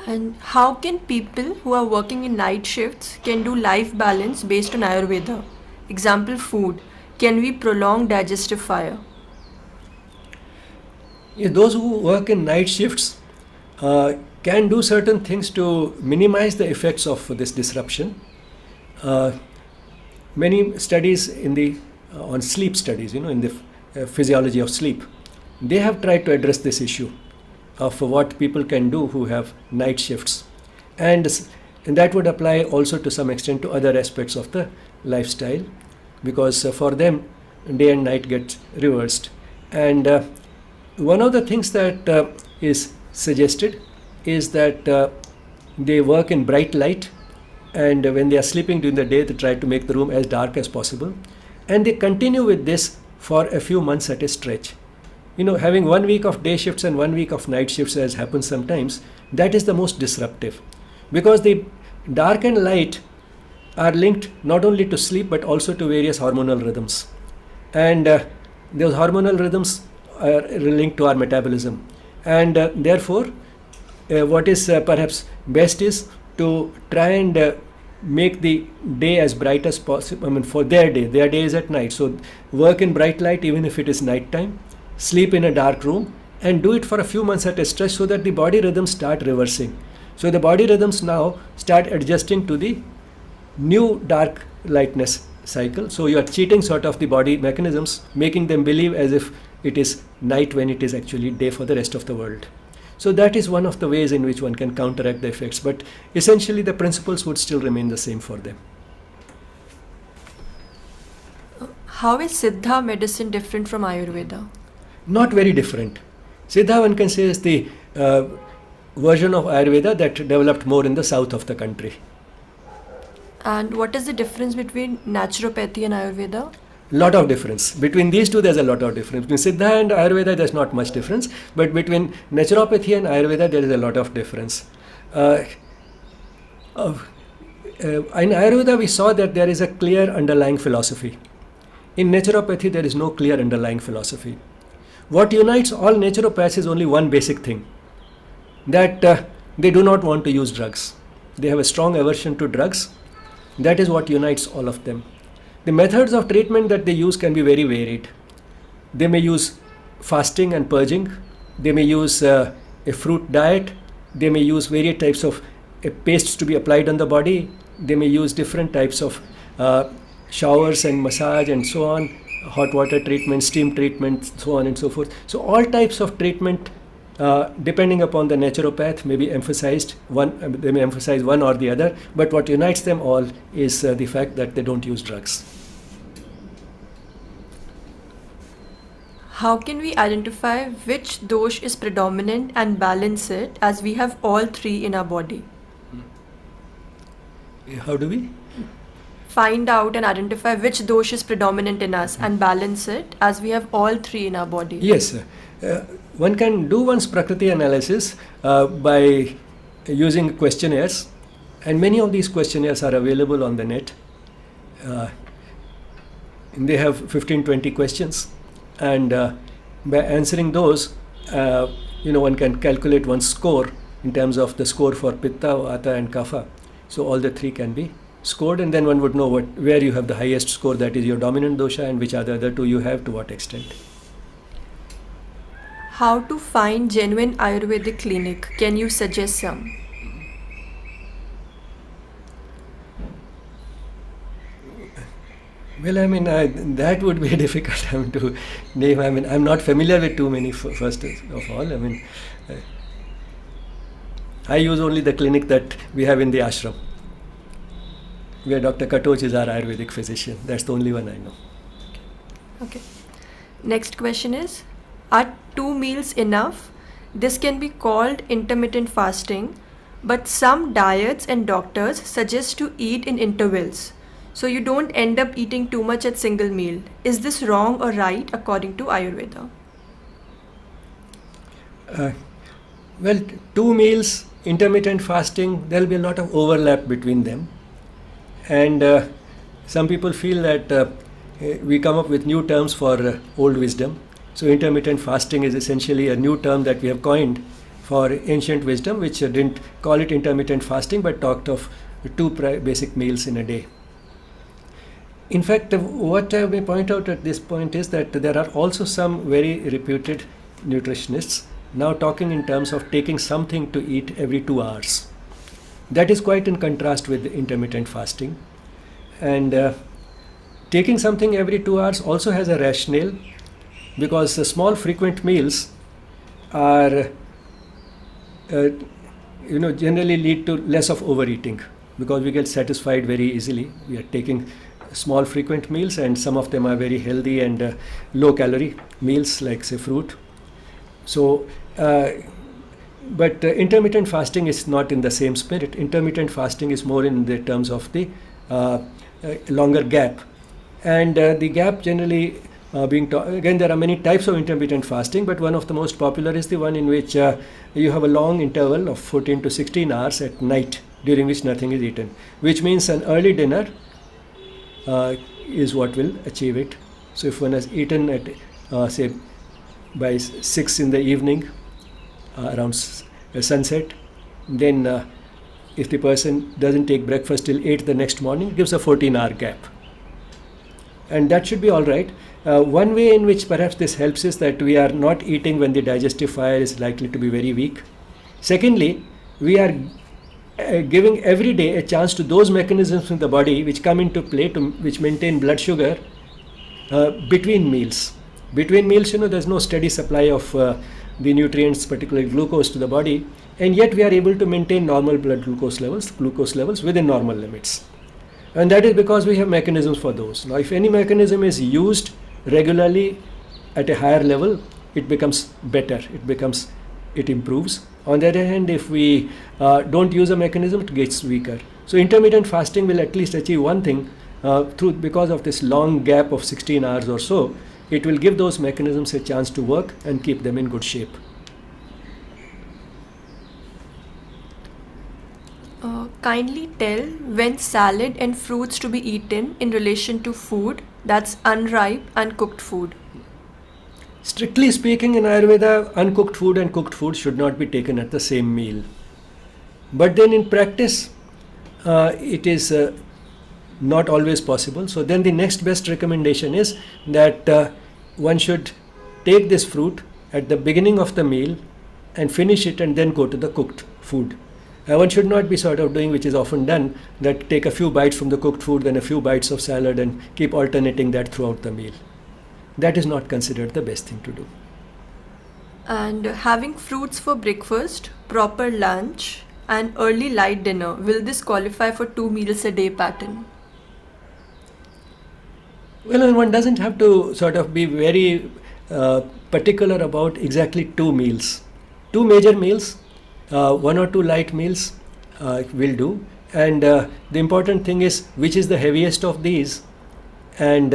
And how can people who are working in night shifts can do life balance based on Ayurveda? Example, food. Can we prolong digestive fire? Yeah, those who work in night shifts can do certain things to minimize the effects of this disruption. Many studies on sleep studies, in the physiology of sleep, they have tried to address this issue of what people can do who have night shifts, and that would apply also to some extent to other aspects of the lifestyle, because for them day and night get reversed. And one of the things that is suggested is that they work in bright light, and when they are sleeping during the day, they try to make the room as dark as possible, and they continue with this for a few months at a stretch. Having 1 week of day shifts and 1 week of night shifts, as happens sometimes, that is the most disruptive, because the dark and light are linked not only to sleep but also to various hormonal rhythms, and those hormonal rhythms are linked to our metabolism, and therefore what is perhaps best is to try and make the day as bright as possible. For their day is at night, so work in bright light even if it is night time, sleep in a dark room, and do it for a few months at a stretch so that the body rhythms start reversing. So the body rhythms now start adjusting to the new dark lightness cycle. So you are cheating sort of the body mechanisms, making them believe as if it is night when it is actually day for the rest of the world. So that is one of the ways in which one can counteract the effects, but essentially the principles would still remain the same for them. How is Siddha medicine different from Ayurveda? Not very different. Siddha, one can say, is the version of Ayurveda that developed more in the south of the country. And what is the difference between Naturopathy and Ayurveda? Lot of difference. Between these two, there's a lot of difference. Between Siddha and Ayurveda, there's not much difference. But between Naturopathy and Ayurveda, there is a lot of difference. In Ayurveda, we saw that there is a clear underlying philosophy. In Naturopathy, there is no clear underlying philosophy. What unites all naturopaths is only one basic thing, that they do not want to use drugs. They have a strong aversion to drugs. That is what unites all of them. The methods of treatment that they use can be very varied. They may use fasting and purging. They may use a fruit diet. They may use various types of pastes to be applied on the body. They may use different types of showers and massage and so on, hot water treatment, steam treatment, so on and so forth. So all types of treatment, depending upon the naturopath, may be emphasized. They may emphasize one or the other, but what unites them all is the fact that they don't use drugs. How can we identify which dosh is predominant and balance it, as we have all three in our body? How do we? Find out and identify which dosh is predominant in us and balance it, as we have all three in our body. Yes, one can do one's Prakriti analysis by using questionnaires, and many of these questionnaires are available on the net. And they have 15-20 questions, and by answering those, one can calculate one's score in terms of the score for Pitta, Vata and Kapha. So all the three can be scored, and then one would know where you have the highest score, that is your dominant dosha, and which are the other two you have, to what extent. How to find genuine Ayurvedic clinic? Can you suggest some? Well, that would be difficult to name. I'm not familiar with too many, first of all. I use only the clinic that we have in the ashram, where Dr. Katoch is our Ayurvedic physician. That's the only one I know. Okay. Next question is, are 2 meals enough? This can be called intermittent fasting, but some diets and doctors suggest to eat in intervals, so you don't end up eating too much at single meal. Is this wrong or right according to Ayurveda? Well, 2 meals, intermittent fasting, there will be a lot of overlap between them. And some people feel that we come up with new terms for old wisdom. So intermittent fasting is essentially a new term that we have coined for ancient wisdom, which didn't call it intermittent fasting, but talked of 2 basic meals in a day. In fact, what I may point out at this point is that there are also some very reputed nutritionists now talking in terms of taking something to eat every 2 hours. That is quite in contrast with intermittent fasting. And taking something every 2 hours also has a rationale, because the small frequent meals are generally lead to less of overeating, because we get satisfied very easily. We are taking small frequent meals, and some of them are very healthy and low calorie meals, like say fruit. So but intermittent fasting is not in the same spirit. Intermittent fasting is more in the terms of the longer gap, and the gap generally being again, there are many types of intermittent fasting, but one of the most popular is the one in which you have a long interval of 14 to 16 hours at night, during which nothing is eaten, which means an early dinner is what will achieve it. So if one has eaten at say by 6 in the evening, around sunset, then if the person doesn't take breakfast till 8 the next morning, it gives a 14-hour gap, and that should be all right. One way in which perhaps this helps is that we are not eating when the digestive fire is likely to be very weak. Secondly, we are giving every day a chance to those mechanisms in the body which come into play, which maintain blood sugar between meals. Between meals, there's no steady supply of the nutrients, particularly glucose, to the body, and yet we are able to maintain normal blood glucose levels within normal limits. And that is because we have mechanisms for those. Now, if any mechanism is used regularly at a higher level, it becomes better, it improves. On the other hand, if we don't use a mechanism, it gets weaker. So intermittent fasting will at least achieve one thing, because of this long gap of 16 hours or so, it will give those mechanisms a chance to work and keep them in good shape. Kindly tell when salad and fruits to be eaten in relation to food that's unripe, uncooked food. Strictly speaking, in Ayurveda, uncooked food and cooked food should not be taken at the same meal. But then in practice, it is not always possible. So then the next best recommendation is that one should take this fruit at the beginning of the meal and finish it and then go to the cooked food. One should not be sort of doing, which is often done, that take a few bites from the cooked food, then a few bites of salad, and keep alternating that throughout the meal. That is not considered the best thing to do. And having fruits for breakfast, proper lunch, and early light dinner, will this qualify for 2 meals a day pattern? Well, and one doesn't have to sort of be very particular about exactly 2 meals. 2 major meals, 1 or 2 light meals will do. And the important thing is which is the heaviest of these, and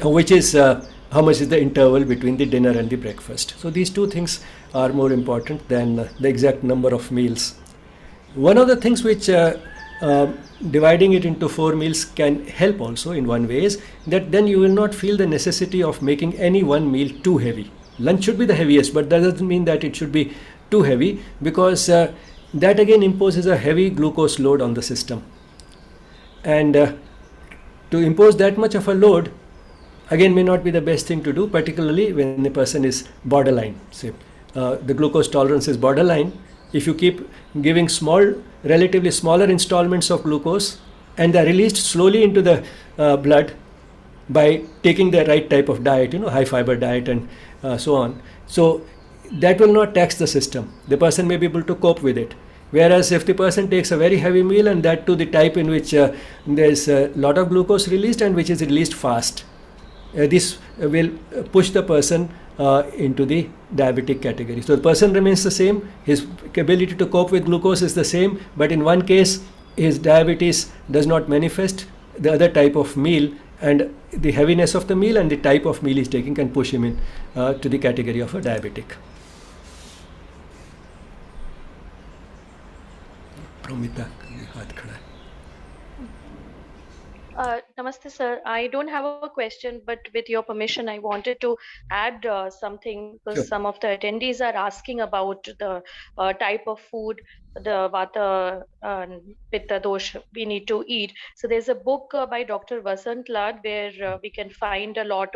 which is how much is the interval between the dinner and the breakfast. So these 2 things are more important than the exact number of meals. One of the things which dividing it into 4 meals can help also in one way is that then you will not feel the necessity of making any one meal too heavy. Lunch should be the heaviest, but that doesn't mean that it should be too heavy, because that again imposes a heavy glucose load on the system. And to impose that much of a load again may not be the best thing to do, particularly when the person is borderline. Say the glucose tolerance is borderline. If you keep giving relatively smaller installments of glucose, and they are released slowly into the blood by taking the right type of diet, high fiber diet and so on. So that will not tax the system. The person may be able to cope with it. Whereas if the person takes a very heavy meal, and that to the type in which there is a lot of glucose released and which is released fast, this will push the person into the diabetic category. So the person remains the same, his ability to cope with glucose is the same, but in one case his diabetes does not manifest. The other type of meal and the heaviness of the meal and the type of meal he's taking can push him in to the category of a diabetic. Promita, हाथ खड़ा है. Namaste, sir. I don't have a question, but with your permission, I wanted to add something, because Sure. some of the attendees are asking about the type of food, the Vata and Pitta Dosha we need to eat. So there's a book by Dr. Vasant Lad where we can find a lot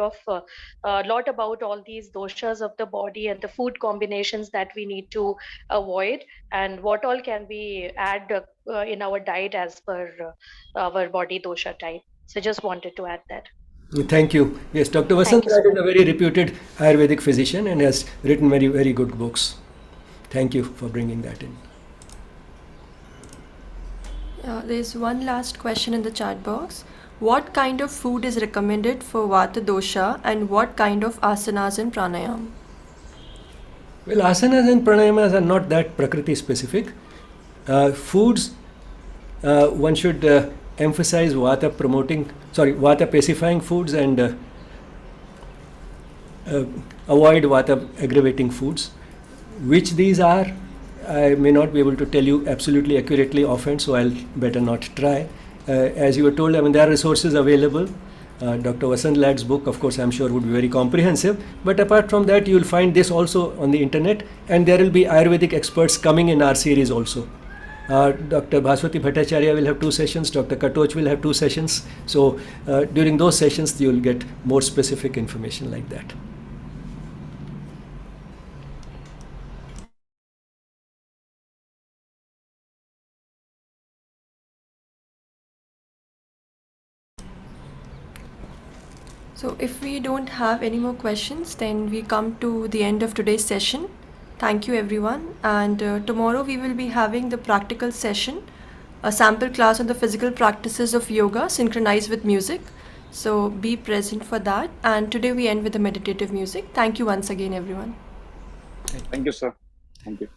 about all these doshas of the body and the food combinations that we need to avoid, and what all can we add in our diet as per our body dosha type. So just wanted to add that. Thank you. Yes, Dr. Vasant Thank you so Lad is much. a very reputed Ayurvedic physician and has written very, very good books. Thank you for bringing that in. There's one last question in the chat box. What kind of food is recommended for Vata dosha, and what kind of asanas and pranayama? Well, asanas and pranayamas are not that Prakriti specific. Foods, one should emphasize Vata pacifying foods and avoid Vata aggravating foods. Which these are, I may not be able to tell you absolutely accurately offhand, so I'll better not try. As you were told, there are resources available. Dr. Vasant Lad's book, of course, I'm sure would be very comprehensive. But apart from that, you will find this also on the internet, and there will be Ayurvedic experts coming in our series also. Dr. Bhaswati Bhattacharya will have 2 sessions, Dr. Katoch will have 2 sessions. So during those sessions, you will get more specific information like that. So if we don't have any more questions, then we come to the end of today's session. Thank you everyone, and tomorrow we will be having the practical session, a sample class on the physical practices of yoga synchronized with music. So be present for that, and today we end with the meditative music. Thank you once again everyone. Thank you, sir. Thank you.